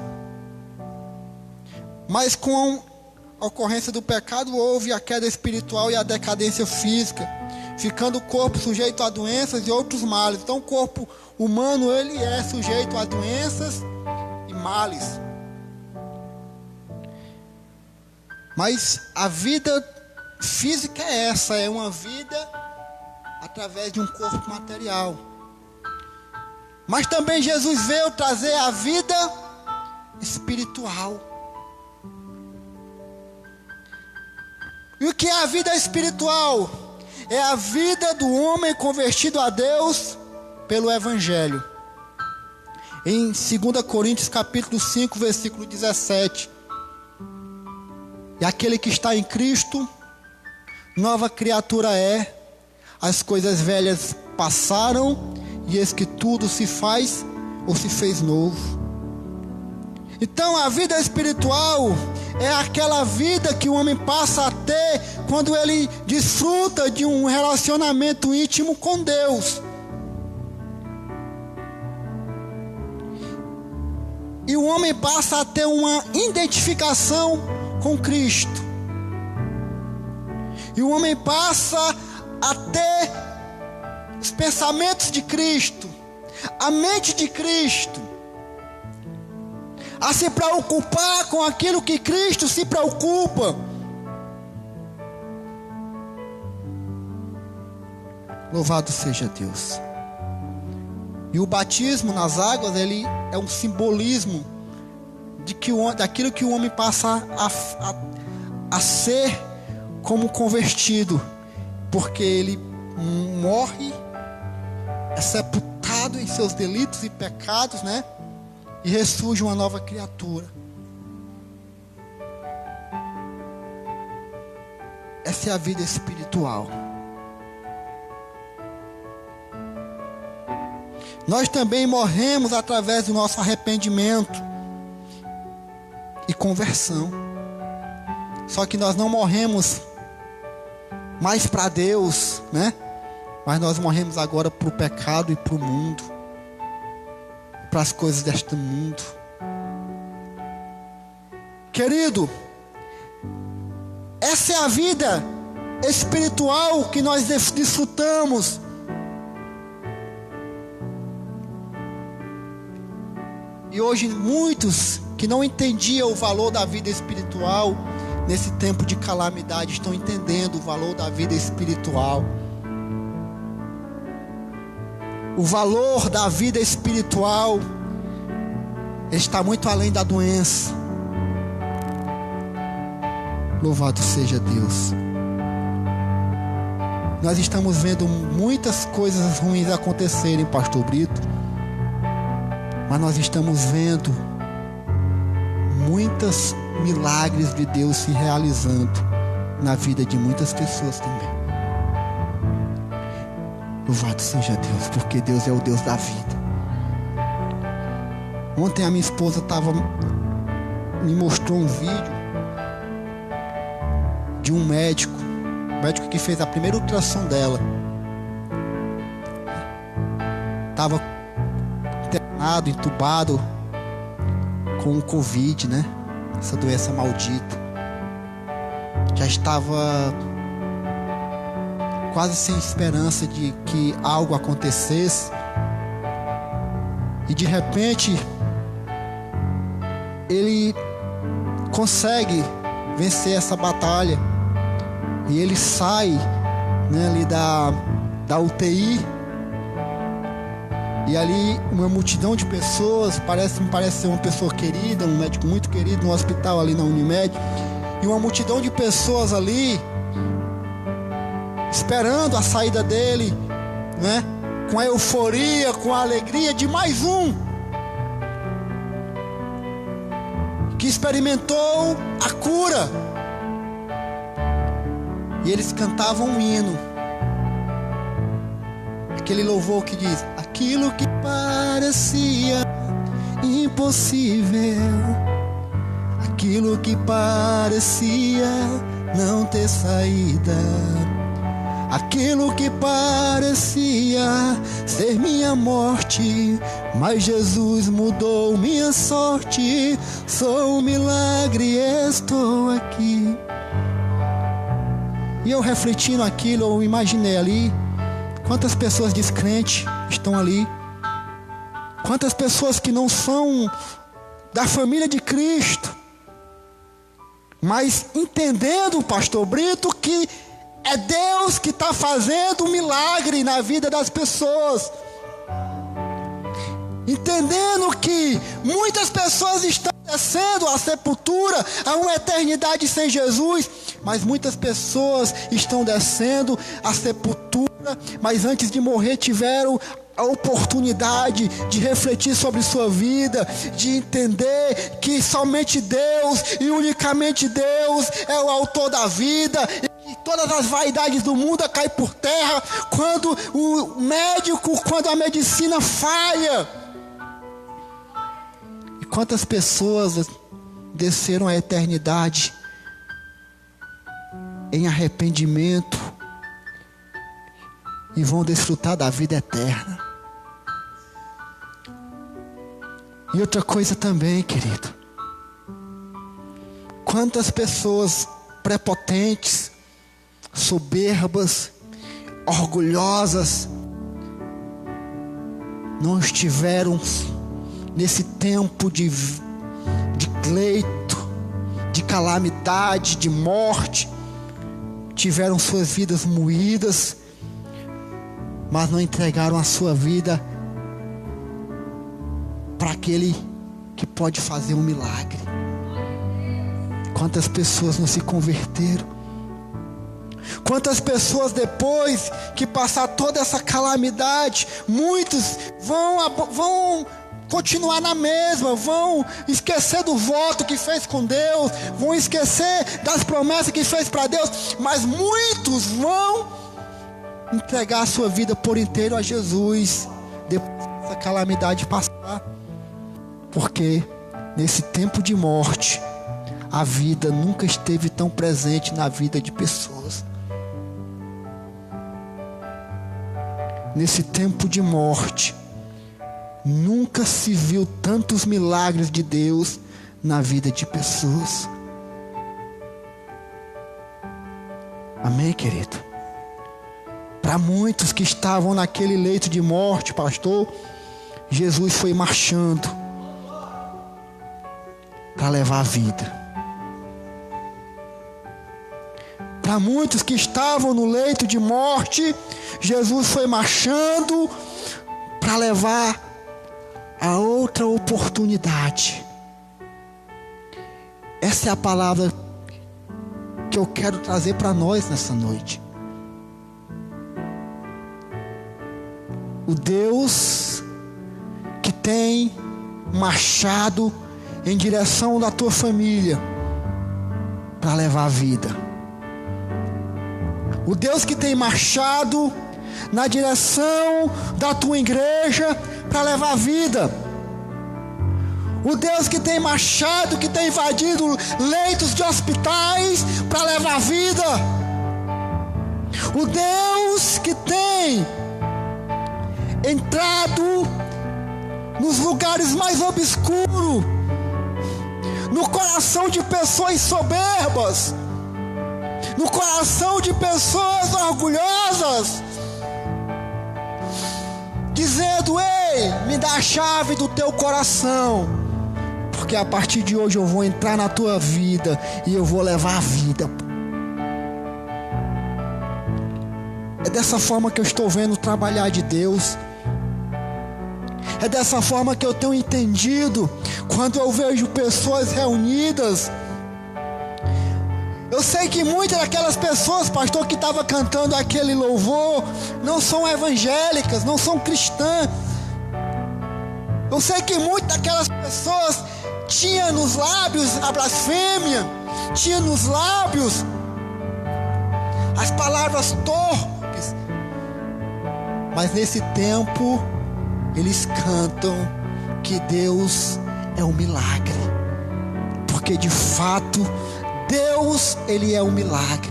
Mas com a ocorrência do pecado, houve a queda espiritual e a decadência física, ficando o corpo sujeito a doenças e outros males. Então o corpo humano, ele é sujeito a doenças e males. Mas a vida física é essa, é uma vida através de um corpo material. Mas também Jesus veio trazer a vida espiritual. E o que é a vida espiritual? É a vida do homem convertido a Deus pelo Evangelho. Em 2 Coríntios capítulo 5, versículo 17. E aquele que está em Cristo, nova criatura é, as coisas velhas passaram, e eis que tudo se faz ou se fez novo. Então a vida espiritual é aquela vida que o homem passa a ter quando ele desfruta de um relacionamento íntimo com Deus. E o homem passa a ter uma identificação com Cristo. E o homem passa a ter os pensamentos de Cristo, a mente de Cristo, a se preocupar com aquilo que Cristo se preocupa. Louvado seja Deus. E o batismo nas águas, ele é um simbolismo daquilo que o homem passa a ser como convertido, porque ele morre, é sepultado em seus delitos e pecados, né? E ressurge uma nova criatura. Essa é a vida espiritual. Nós também morremos através do nosso arrependimento e conversão. Só que nós não morremos mais para Deus, né? Mas nós morremos agora para o pecado e para o mundo, para as coisas deste mundo. Querido, essa é a vida espiritual que nós desfrutamos. E hoje muitos que não entendiam o valor da vida espiritual, nesse tempo de calamidade, estão entendendo o valor da vida espiritual. O valor da vida espiritual está muito além da doença. Louvado seja Deus. Nós estamos vendo muitas coisas ruins acontecerem, Pastor Brito, mas nós estamos vendo muitos milagres de Deus se realizando na vida de muitas pessoas também. Louvado seja Deus, porque Deus é o Deus da vida. Ontem a minha esposa me mostrou um vídeo de um médico que fez a primeira ultrassom dela. Estava internado, entubado com o Covid, né? Essa doença maldita. Já estava quase sem esperança de que algo acontecesse. E de repente ele consegue vencer essa batalha. E ele sai, né, ali da UTI. E ali uma multidão de pessoas, me parece ser uma pessoa querida, um médico muito querido, no hospital ali na Unimed. E uma multidão de pessoas ali esperando a saída dele, né? Com a euforia, com a alegria de mais um que experimentou a cura E eles cantavam um hino. Aquele louvor que diz: aquilo que parecia impossível, aquilo que parecia não ter saída, aquilo que parecia ser minha morte, mas Jesus mudou minha sorte. Sou um milagre, estou aqui. E eu refletindo aquilo, eu imaginei ali quantas pessoas descrentes estão ali, quantas pessoas que não são da família de Cristo, mas entendendo, pastor Brito, que é Deus que está fazendo um milagre na vida das pessoas, entendendo que muitas pessoas estão descendo à sepultura, a uma eternidade sem Jesus, mas muitas pessoas estão descendo à sepultura, mas antes de morrer tiveram a oportunidade de refletir sobre sua vida, de entender que somente Deus e unicamente Deus é o autor da vida, e todas as vaidades do mundo caem por terra quando o médico, quando a medicina falha. E quantas pessoas desceram à eternidade em arrependimento e vão desfrutar da vida eterna. E outra coisa também, querido, quantas pessoas prepotentes, soberbas, orgulhosas não estiveram nesse tempo de pleito, de calamidade, de morte, tiveram suas vidas moídas, mas não entregaram a sua vida para aquele que pode fazer um milagre. Quantas pessoas não se converteram? Quantas pessoas depois que passar toda essa calamidade, muitos vão continuar na mesma, vão esquecer do voto que fez com Deus, vão esquecer das promessas que fez para Deus, mas muitos vão entregar a sua vida por inteiro a Jesus depois dessa calamidade passar, porque nesse tempo de morte a vida nunca esteve tão presente na vida de pessoas. Nesse tempo de morte nunca se viu tantos milagres de Deus na vida de pessoas. Amém, querido? Para muitos que estavam naquele leito de morte, pastor, Jesus foi marchando para levar a vida. Para muitos que estavam no leito de morte, Jesus foi marchando para levar a outra oportunidade. Essa é a palavra que eu quero trazer para nós nessa noite. O Deus que tem marchado em direção da tua família para levar a vida. O Deus que tem marchado na direção da tua igreja para levar a vida. O Deus que tem marchado, que tem invadido leitos de hospitais para levar a vida. O Deus que tem entrado nos lugares mais obscuros, no coração de pessoas soberbas, no coração de pessoas orgulhosas, dizendo: ei, me dá a chave do teu coração, porque a partir de hoje eu vou entrar na tua vida e eu vou levar a vida. É dessa forma que eu estou vendo o trabalhar de Deus. É dessa forma que eu tenho entendido quando eu vejo pessoas reunidas. Eu sei que muitas daquelas pessoas, pastor, que estavam cantando aquele louvor, não são evangélicas, não são cristãs. Eu sei que muitas daquelas pessoas tinham nos lábios a blasfêmia, tinham nos lábios as palavras torpes. Mas nesse tempo, eles cantam que Deus é um milagre. Porque de fato, Deus, Ele é um milagre.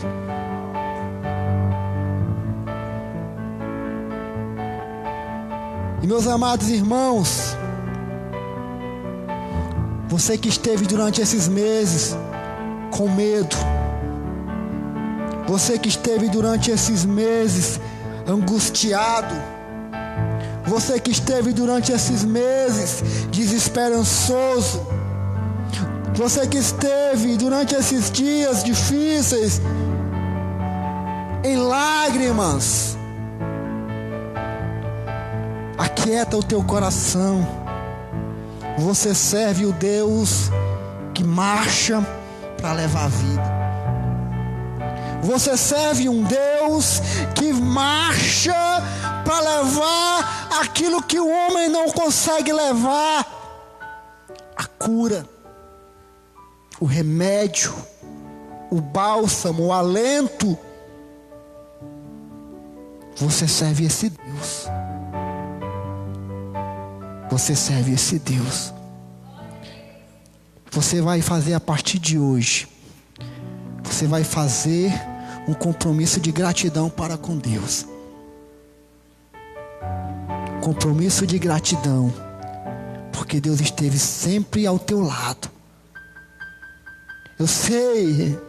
E meus amados irmãos, você que esteve durante esses meses com medo, você que esteve durante esses meses angustiado, você que esteve durante esses meses desesperançoso, você que esteve durante esses dias difíceis em lágrimas, aquieta o teu coração. Você serve o Deus que marcha para levar a vida. Você serve um Deus que marcha para levar aquilo que o homem não consegue levar: a cura, o remédio, o bálsamo, o alento. Você serve esse Deus. Você serve esse Deus. Você vai fazer a partir de hoje, você vai fazer um compromisso de gratidão para com Deus. Compromisso de gratidão, porque Deus esteve sempre ao teu lado. Eu sei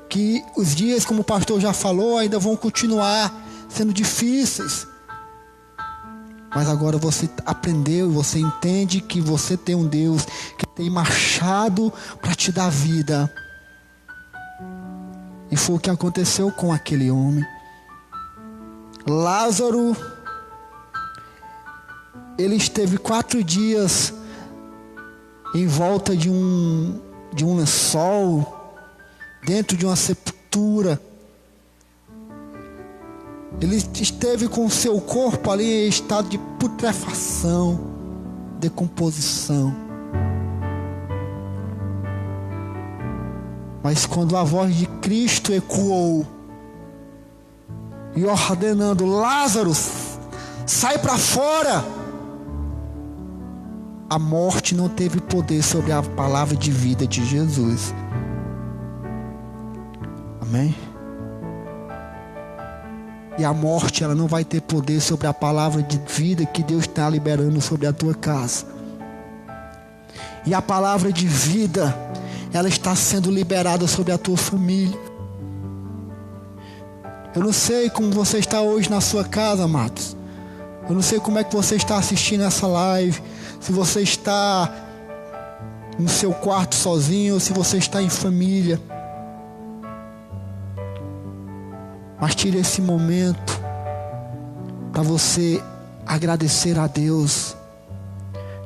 que os dias, como o pastor já falou, ainda vão continuar sendo difíceis. Mas agora você aprendeu, você entende que você tem um Deus que tem marchado para te dar vida. E foi o que aconteceu com aquele homem. Lázaro, ele esteve 4 dias em volta de um lençol, dentro de uma sepultura. Ele esteve com o seu corpo ali em estado de putrefação, decomposição. Mas quando a voz de Cristo ecoou, e ordenando: Lázaro, sai para fora, a morte não teve poder sobre a palavra de vida de Jesus. Amém? E a morte, ela não vai ter poder sobre a palavra de vida que Deus está liberando sobre a tua casa. E a palavra de vida, ela está sendo liberada sobre a tua família. Eu não sei como você está hoje na sua casa, amados. Eu não sei como é que você está assistindo essa live. Se você está no seu quarto sozinho, ou se você está em família. Mas tire esse momento para você agradecer a Deus.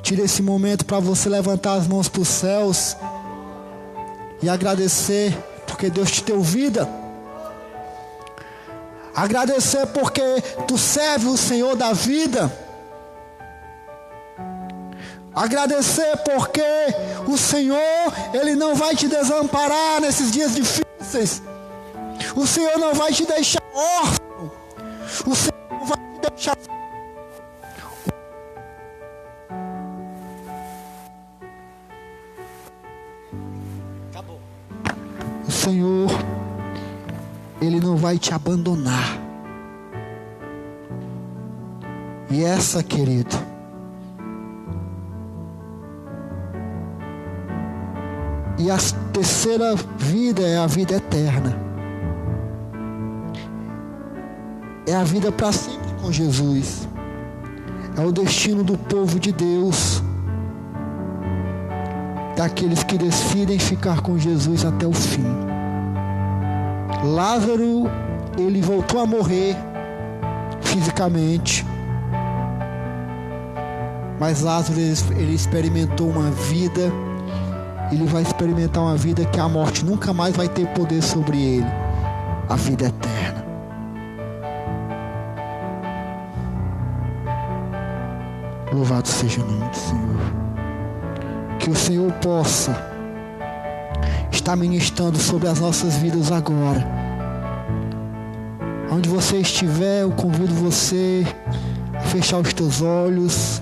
Tire esse momento para você levantar as mãos para os céus e agradecer porque Deus te deu vida. Agradecer porque tu serve o Senhor da vida. Agradecer porque o Senhor, Ele não vai te desamparar nesses dias difíceis. O Senhor não vai te deixar órfão. O Senhor não vai te deixar. Acabou. O Senhor, Ele não vai te abandonar. E essa, querido, e a terceira vida é a vida eterna. É a vida para sempre com Jesus. É o destino do povo de Deus, daqueles que decidem ficar com Jesus até o fim. Lázaro, ele voltou a morrer fisicamente, mas Lázaro, ele experimentou uma vida. Ele vai experimentar uma vida que a morte nunca mais vai ter poder sobre ele. A vida eterna. Louvado seja o nome do Senhor. Que o Senhor possa estar ministrando sobre as nossas vidas agora. Onde você estiver, eu convido você a fechar os teus olhos.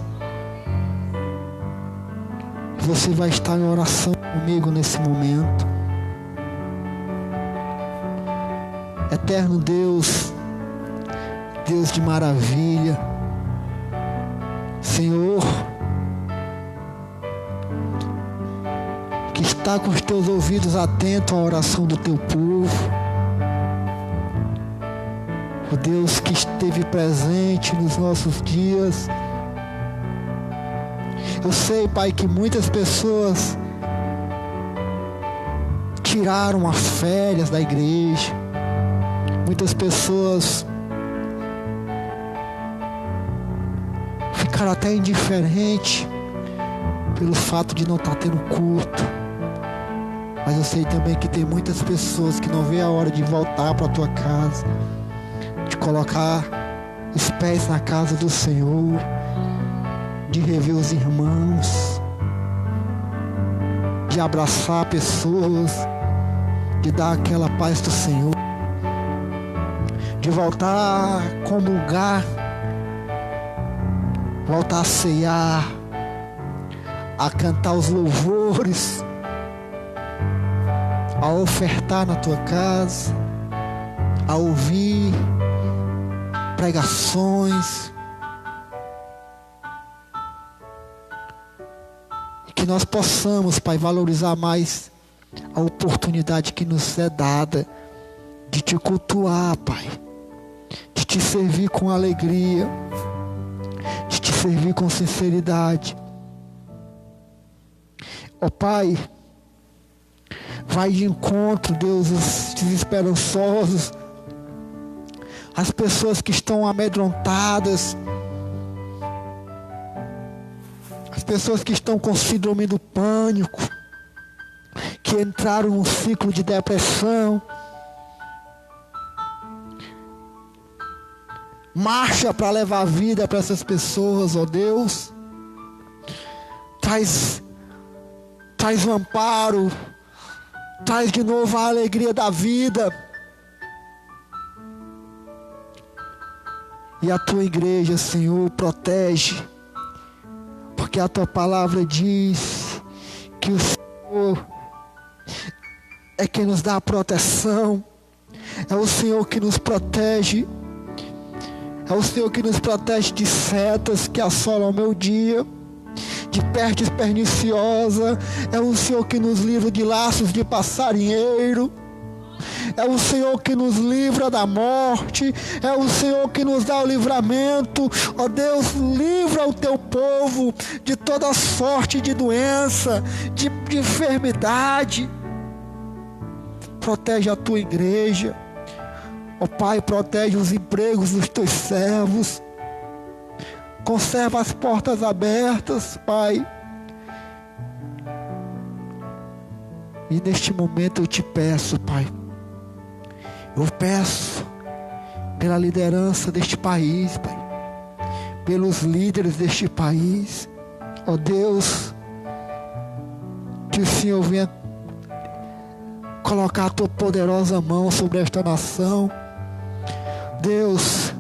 Você vai estar em oração comigo nesse momento. Eterno Deus, Deus de maravilha, Senhor, que está com os teus ouvidos atentos à oração do teu povo, o Deus que esteve presente nos nossos dias. Eu sei, Pai, que muitas pessoas tiraram as férias da igreja, muitas pessoas ficaram até indiferentes pelo fato de não estar tendo culto. Mas eu sei também que tem muitas pessoas que não vê a hora de voltar para a tua casa, de colocar os pés na casa do Senhor, de rever os irmãos, de abraçar pessoas, de dar aquela paz do Senhor, de voltar a comungar, voltar a ceiar, a cantar os louvores, a ofertar na tua casa, a ouvir pregações. E que nós possamos, Pai, valorizar mais a oportunidade que nos é dada de te cultuar, Pai, de te servir com alegria, de te servir com sinceridade. Ó Pai, vai de encontro, Deus, os desesperançosos, as pessoas que estão amedrontadas, as pessoas que estão com síndrome do pânico, que entraram num ciclo de depressão. Marcha para levar a vida para essas pessoas, ó Deus. Traz o amparo, traz de novo a alegria da vida. E a tua igreja, Senhor, protege, porque a tua palavra diz que o Senhor é quem nos dá a proteção, é o Senhor que nos protege, é o Senhor que nos protege de setas que assolam o meu dia, de pestes perniciosas, é o Senhor que nos livra de laços de passarinheiro, é o Senhor que nos livra da morte, é o Senhor que nos dá o livramento. Ó Deus, livra o teu povo de toda sorte de doença, de enfermidade. Protege a tua igreja. Ó Pai, protege os empregos dos teus servos. Conserva as portas abertas, Pai. E neste momento eu te peço, Pai, eu peço pela liderança deste país, Pai, pelos líderes deste país, ó Deus, que o Senhor venha colocar a tua poderosa mão sobre esta nação. Deus,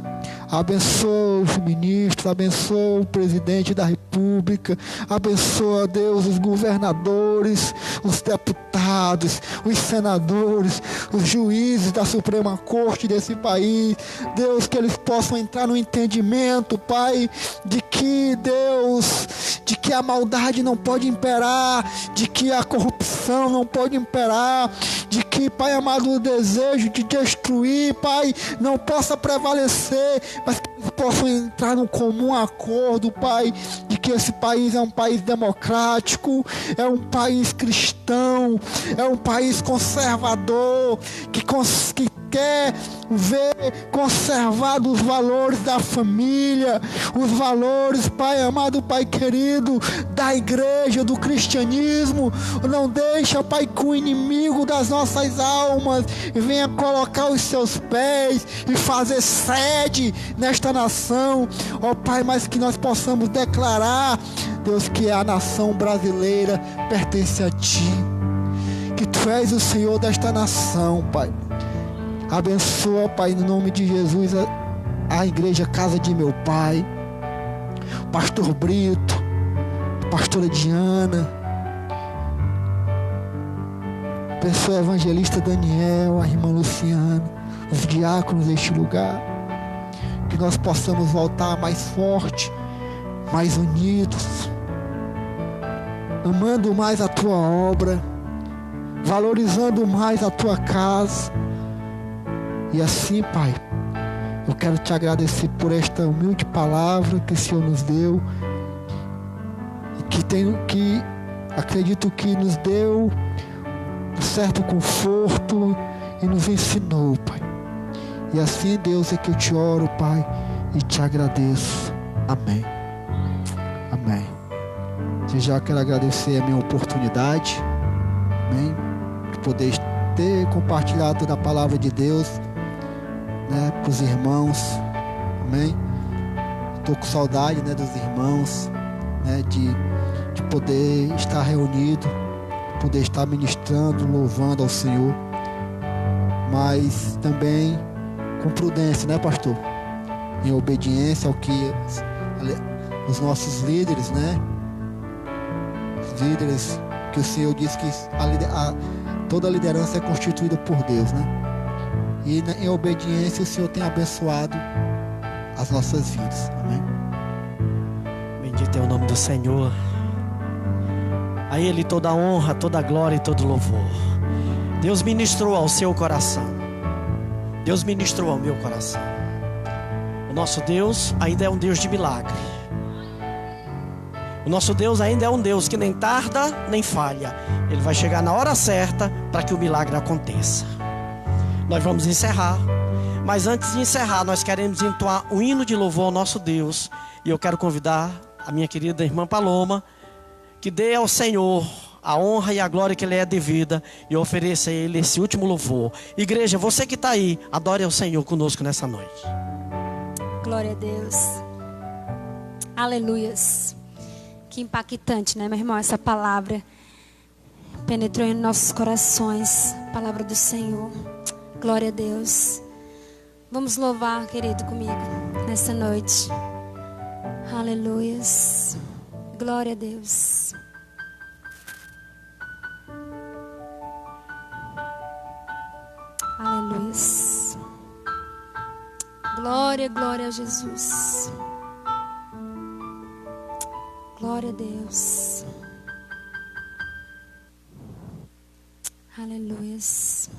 abençoa os ministros, abençoa o presidente da República, abençoa, Deus, os governadores, os deputados, os senadores, os juízes da Suprema Corte desse país. Deus, que eles possam entrar no entendimento, Pai, de que, Deus, de que a maldade não pode imperar, de que a corrupção não pode imperar, de que, Pai amado, o desejo de destruir, Pai, não possa prevalecer, mas que eles possam entrar num comum acordo, Pai, de que esse país é um país democrático, é um país cristão, é um país conservador, que quer ver conservados os valores da família, os valores, Pai amado, Pai querido, da igreja, do cristianismo. Não deixa, Pai, que o inimigo das nossas almas venha colocar os seus pés e fazer sede nesta nação, ó Pai, mas que nós possamos declarar, Deus, que a nação brasileira pertence a Ti, que Tu és o Senhor desta nação, Pai. Abençoa, Pai, no nome de Jesus, a igreja Casa de Meu Pai, o pastor Brito, a pastora Diana, a pessoa evangelista Daniel, a irmã Luciana, os diáconos deste lugar. Que nós possamos voltar mais forte, mais unidos, amando mais a Tua obra, valorizando mais a Tua casa. E assim, Pai, eu quero Te agradecer por esta humilde palavra que o Senhor nos deu, e que acredito que nos deu um certo conforto e nos ensinou, Pai. E assim, Deus, é que eu Te oro, Pai, e Te agradeço. Amém. Amém. Eu já quero agradecer a minha oportunidade, amém, de poder ter compartilhado da palavra de Deus, né, para os irmãos, amém. Estou com saudade, né, dos irmãos, né, de poder estar reunido, poder estar ministrando, louvando ao Senhor, mas também com prudência, né, pastor? Em obediência ao que os nossos líderes, né? Os líderes que o Senhor disse que toda a liderança é constituída por Deus, né? E em obediência o Senhor tem abençoado as nossas vidas. Amém? Bendito é o nome do Senhor. A Ele toda a honra, toda a glória e todo o louvor. Deus ministrou ao seu coração. Deus ministrou ao meu coração. O nosso Deus ainda é um Deus de milagre. O nosso Deus ainda é um Deus que nem tarda nem falha. Ele vai chegar na hora certa para que o milagre aconteça. Nós vamos encerrar, mas antes de encerrar nós queremos entoar um hino de louvor ao nosso Deus. E eu quero convidar a minha querida irmã Paloma, que dê ao Senhor a honra e a glória que Ele é devida, e ofereça a Ele esse último louvor. Igreja, você que está aí, adore ao Senhor conosco nessa noite. Glória a Deus. Aleluias. Que impactante, né, meu irmão? Essa palavra penetrou em nossos corações. Palavra do Senhor. Glória a Deus. Vamos louvar, querido, comigo nessa noite. Aleluias. Glória a Deus. Aleluias. Glória, glória a Jesus. Glória a Deus. Aleluias.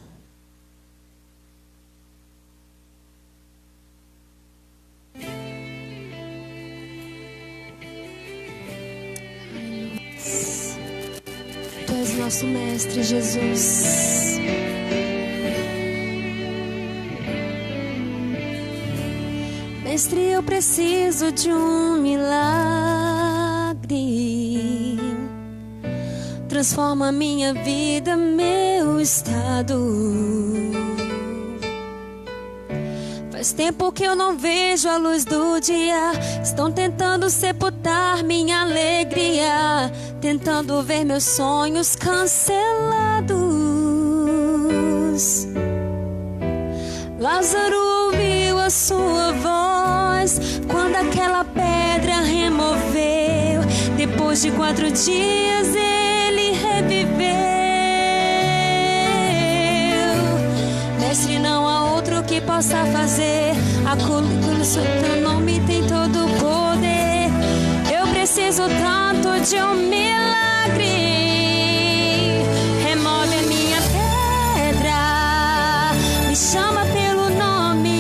Aleluias. Tu és nosso mestre, Jesus. Mestre, eu preciso de um milagre. Transforma minha vida, meu estado. Faz tempo que eu não vejo a luz do dia. Estão tentando sepultar minha alegria, tentando ver meus sonhos cancelados. Lázaro ouviu a sua voz quando aquela pedra removeu. Depois de 4 dias ele reviveu. Mestre, não há outro que possa fazer. A cura do teu nome tem todo o poder. Eu preciso tanto de um milagre. Remove a minha pedra, me chama pelo nome,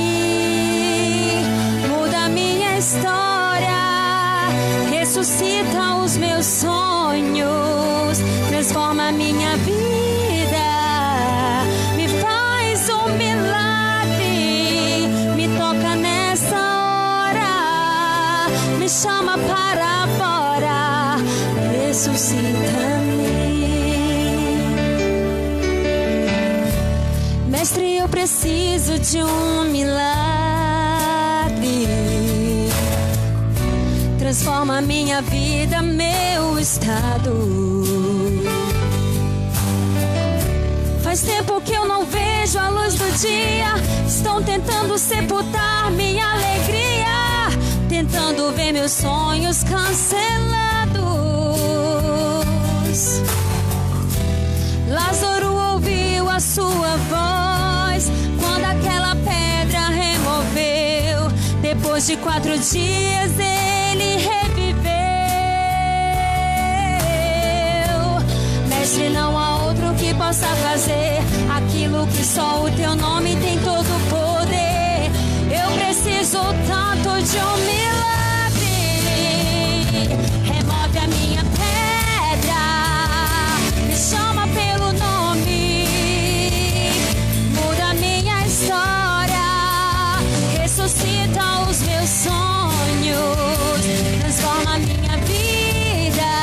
muda a minha história, ressuscita os meus sonhos, transforma a minha vida, me faz um milagre, me toca nessa hora, me chama para fora, ressuscita-me. Mestre, eu preciso de um milagre. Transforma minha vida, meu estado. Faz Faz tempo que eu não vejo a luz do dia. Estão tentando sepultar minha alegria, tentando ver meus sonhos cancelados. Lázaro ouviu a sua voz quando aquela pedra removeu. Depois de 4 dias ele reviveu. Mestre, não há outro que possa fazer aquilo que só o teu nome tem todo o poder. Eu preciso tanto de um milagre. Remove a minha pedra, me chama pelo nome, muda minha história, ressuscita os meus sonhos, transforma minha vida,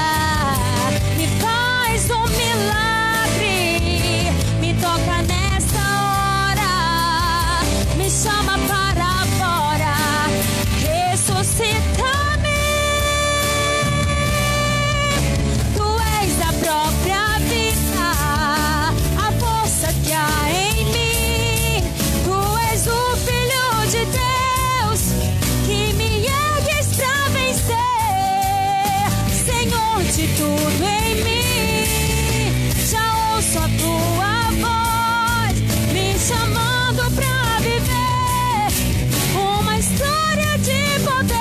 me faz um milagre, me toca nessa hora, me chama para fora, ressuscita-me. Tu és a própria vida, a força que há em mim. Tu és o Filho de Deus que me ergues pra vencer. Senhor de tudo em mim, já ouço a tua voz me chamando pra viver uma história de poder.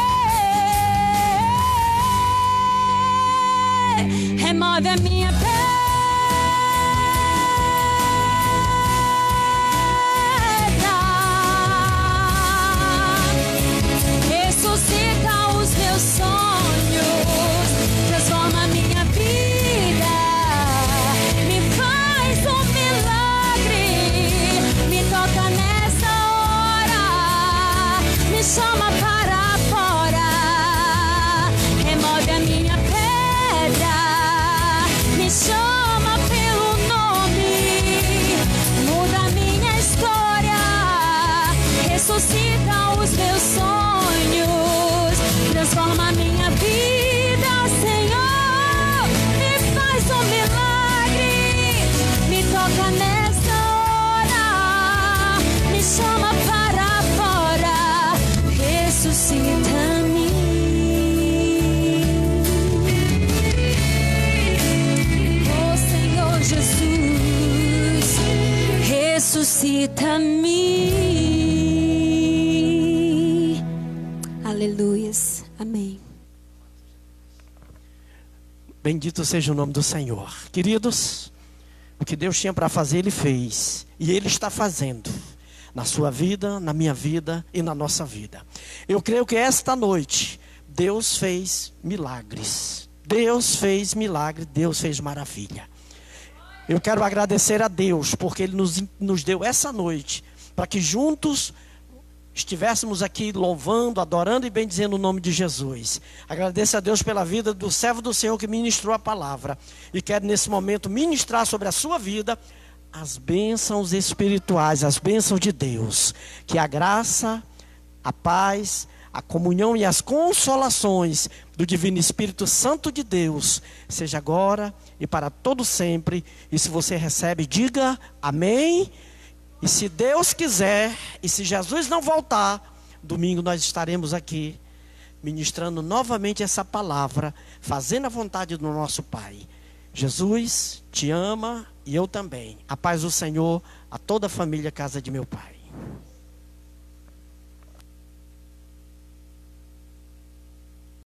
Remove a minha pedra, ressuscita os meus sonhos, transforma minha vida, me faz um milagre, me toca nessa hora, me chama para fora, remove a minha pedra, me chama pelo nome, muda minha história, ressuscita os meus sonhos, transforma minha vida, Senhor, me faz um milagre, me toca nessa hora, me chama para fora, ressuscita-me. Oh Senhor Jesus, ressuscita-me. Aleluias, amém. Bendito seja o nome do Senhor. Queridos, o que Deus tinha para fazer, Ele fez. E Ele está fazendo. Na sua vida, na minha vida e na nossa vida. Eu creio que esta noite, Deus fez milagres. Deus fez milagre, Deus fez maravilha. Eu quero agradecer a Deus, porque Ele nos deu essa noite, para que juntos estivéssemos aqui louvando, adorando e bendizendo o nome de Jesus. Agradeço a Deus pela vida do servo do Senhor que ministrou a palavra. E quero nesse momento ministrar sobre a sua vida as bênçãos espirituais, as bênçãos de Deus. Que a graça, a paz, a comunhão e as consolações do Divino Espírito Santo de Deus seja agora e para todo sempre. E se você recebe, diga amém. E se Deus quiser, e se Jesus não voltar, domingo nós estaremos aqui ministrando novamente essa palavra, fazendo a vontade do nosso Pai. Jesus te ama e eu também. A paz do Senhor a toda a família Casa de Meu Pai.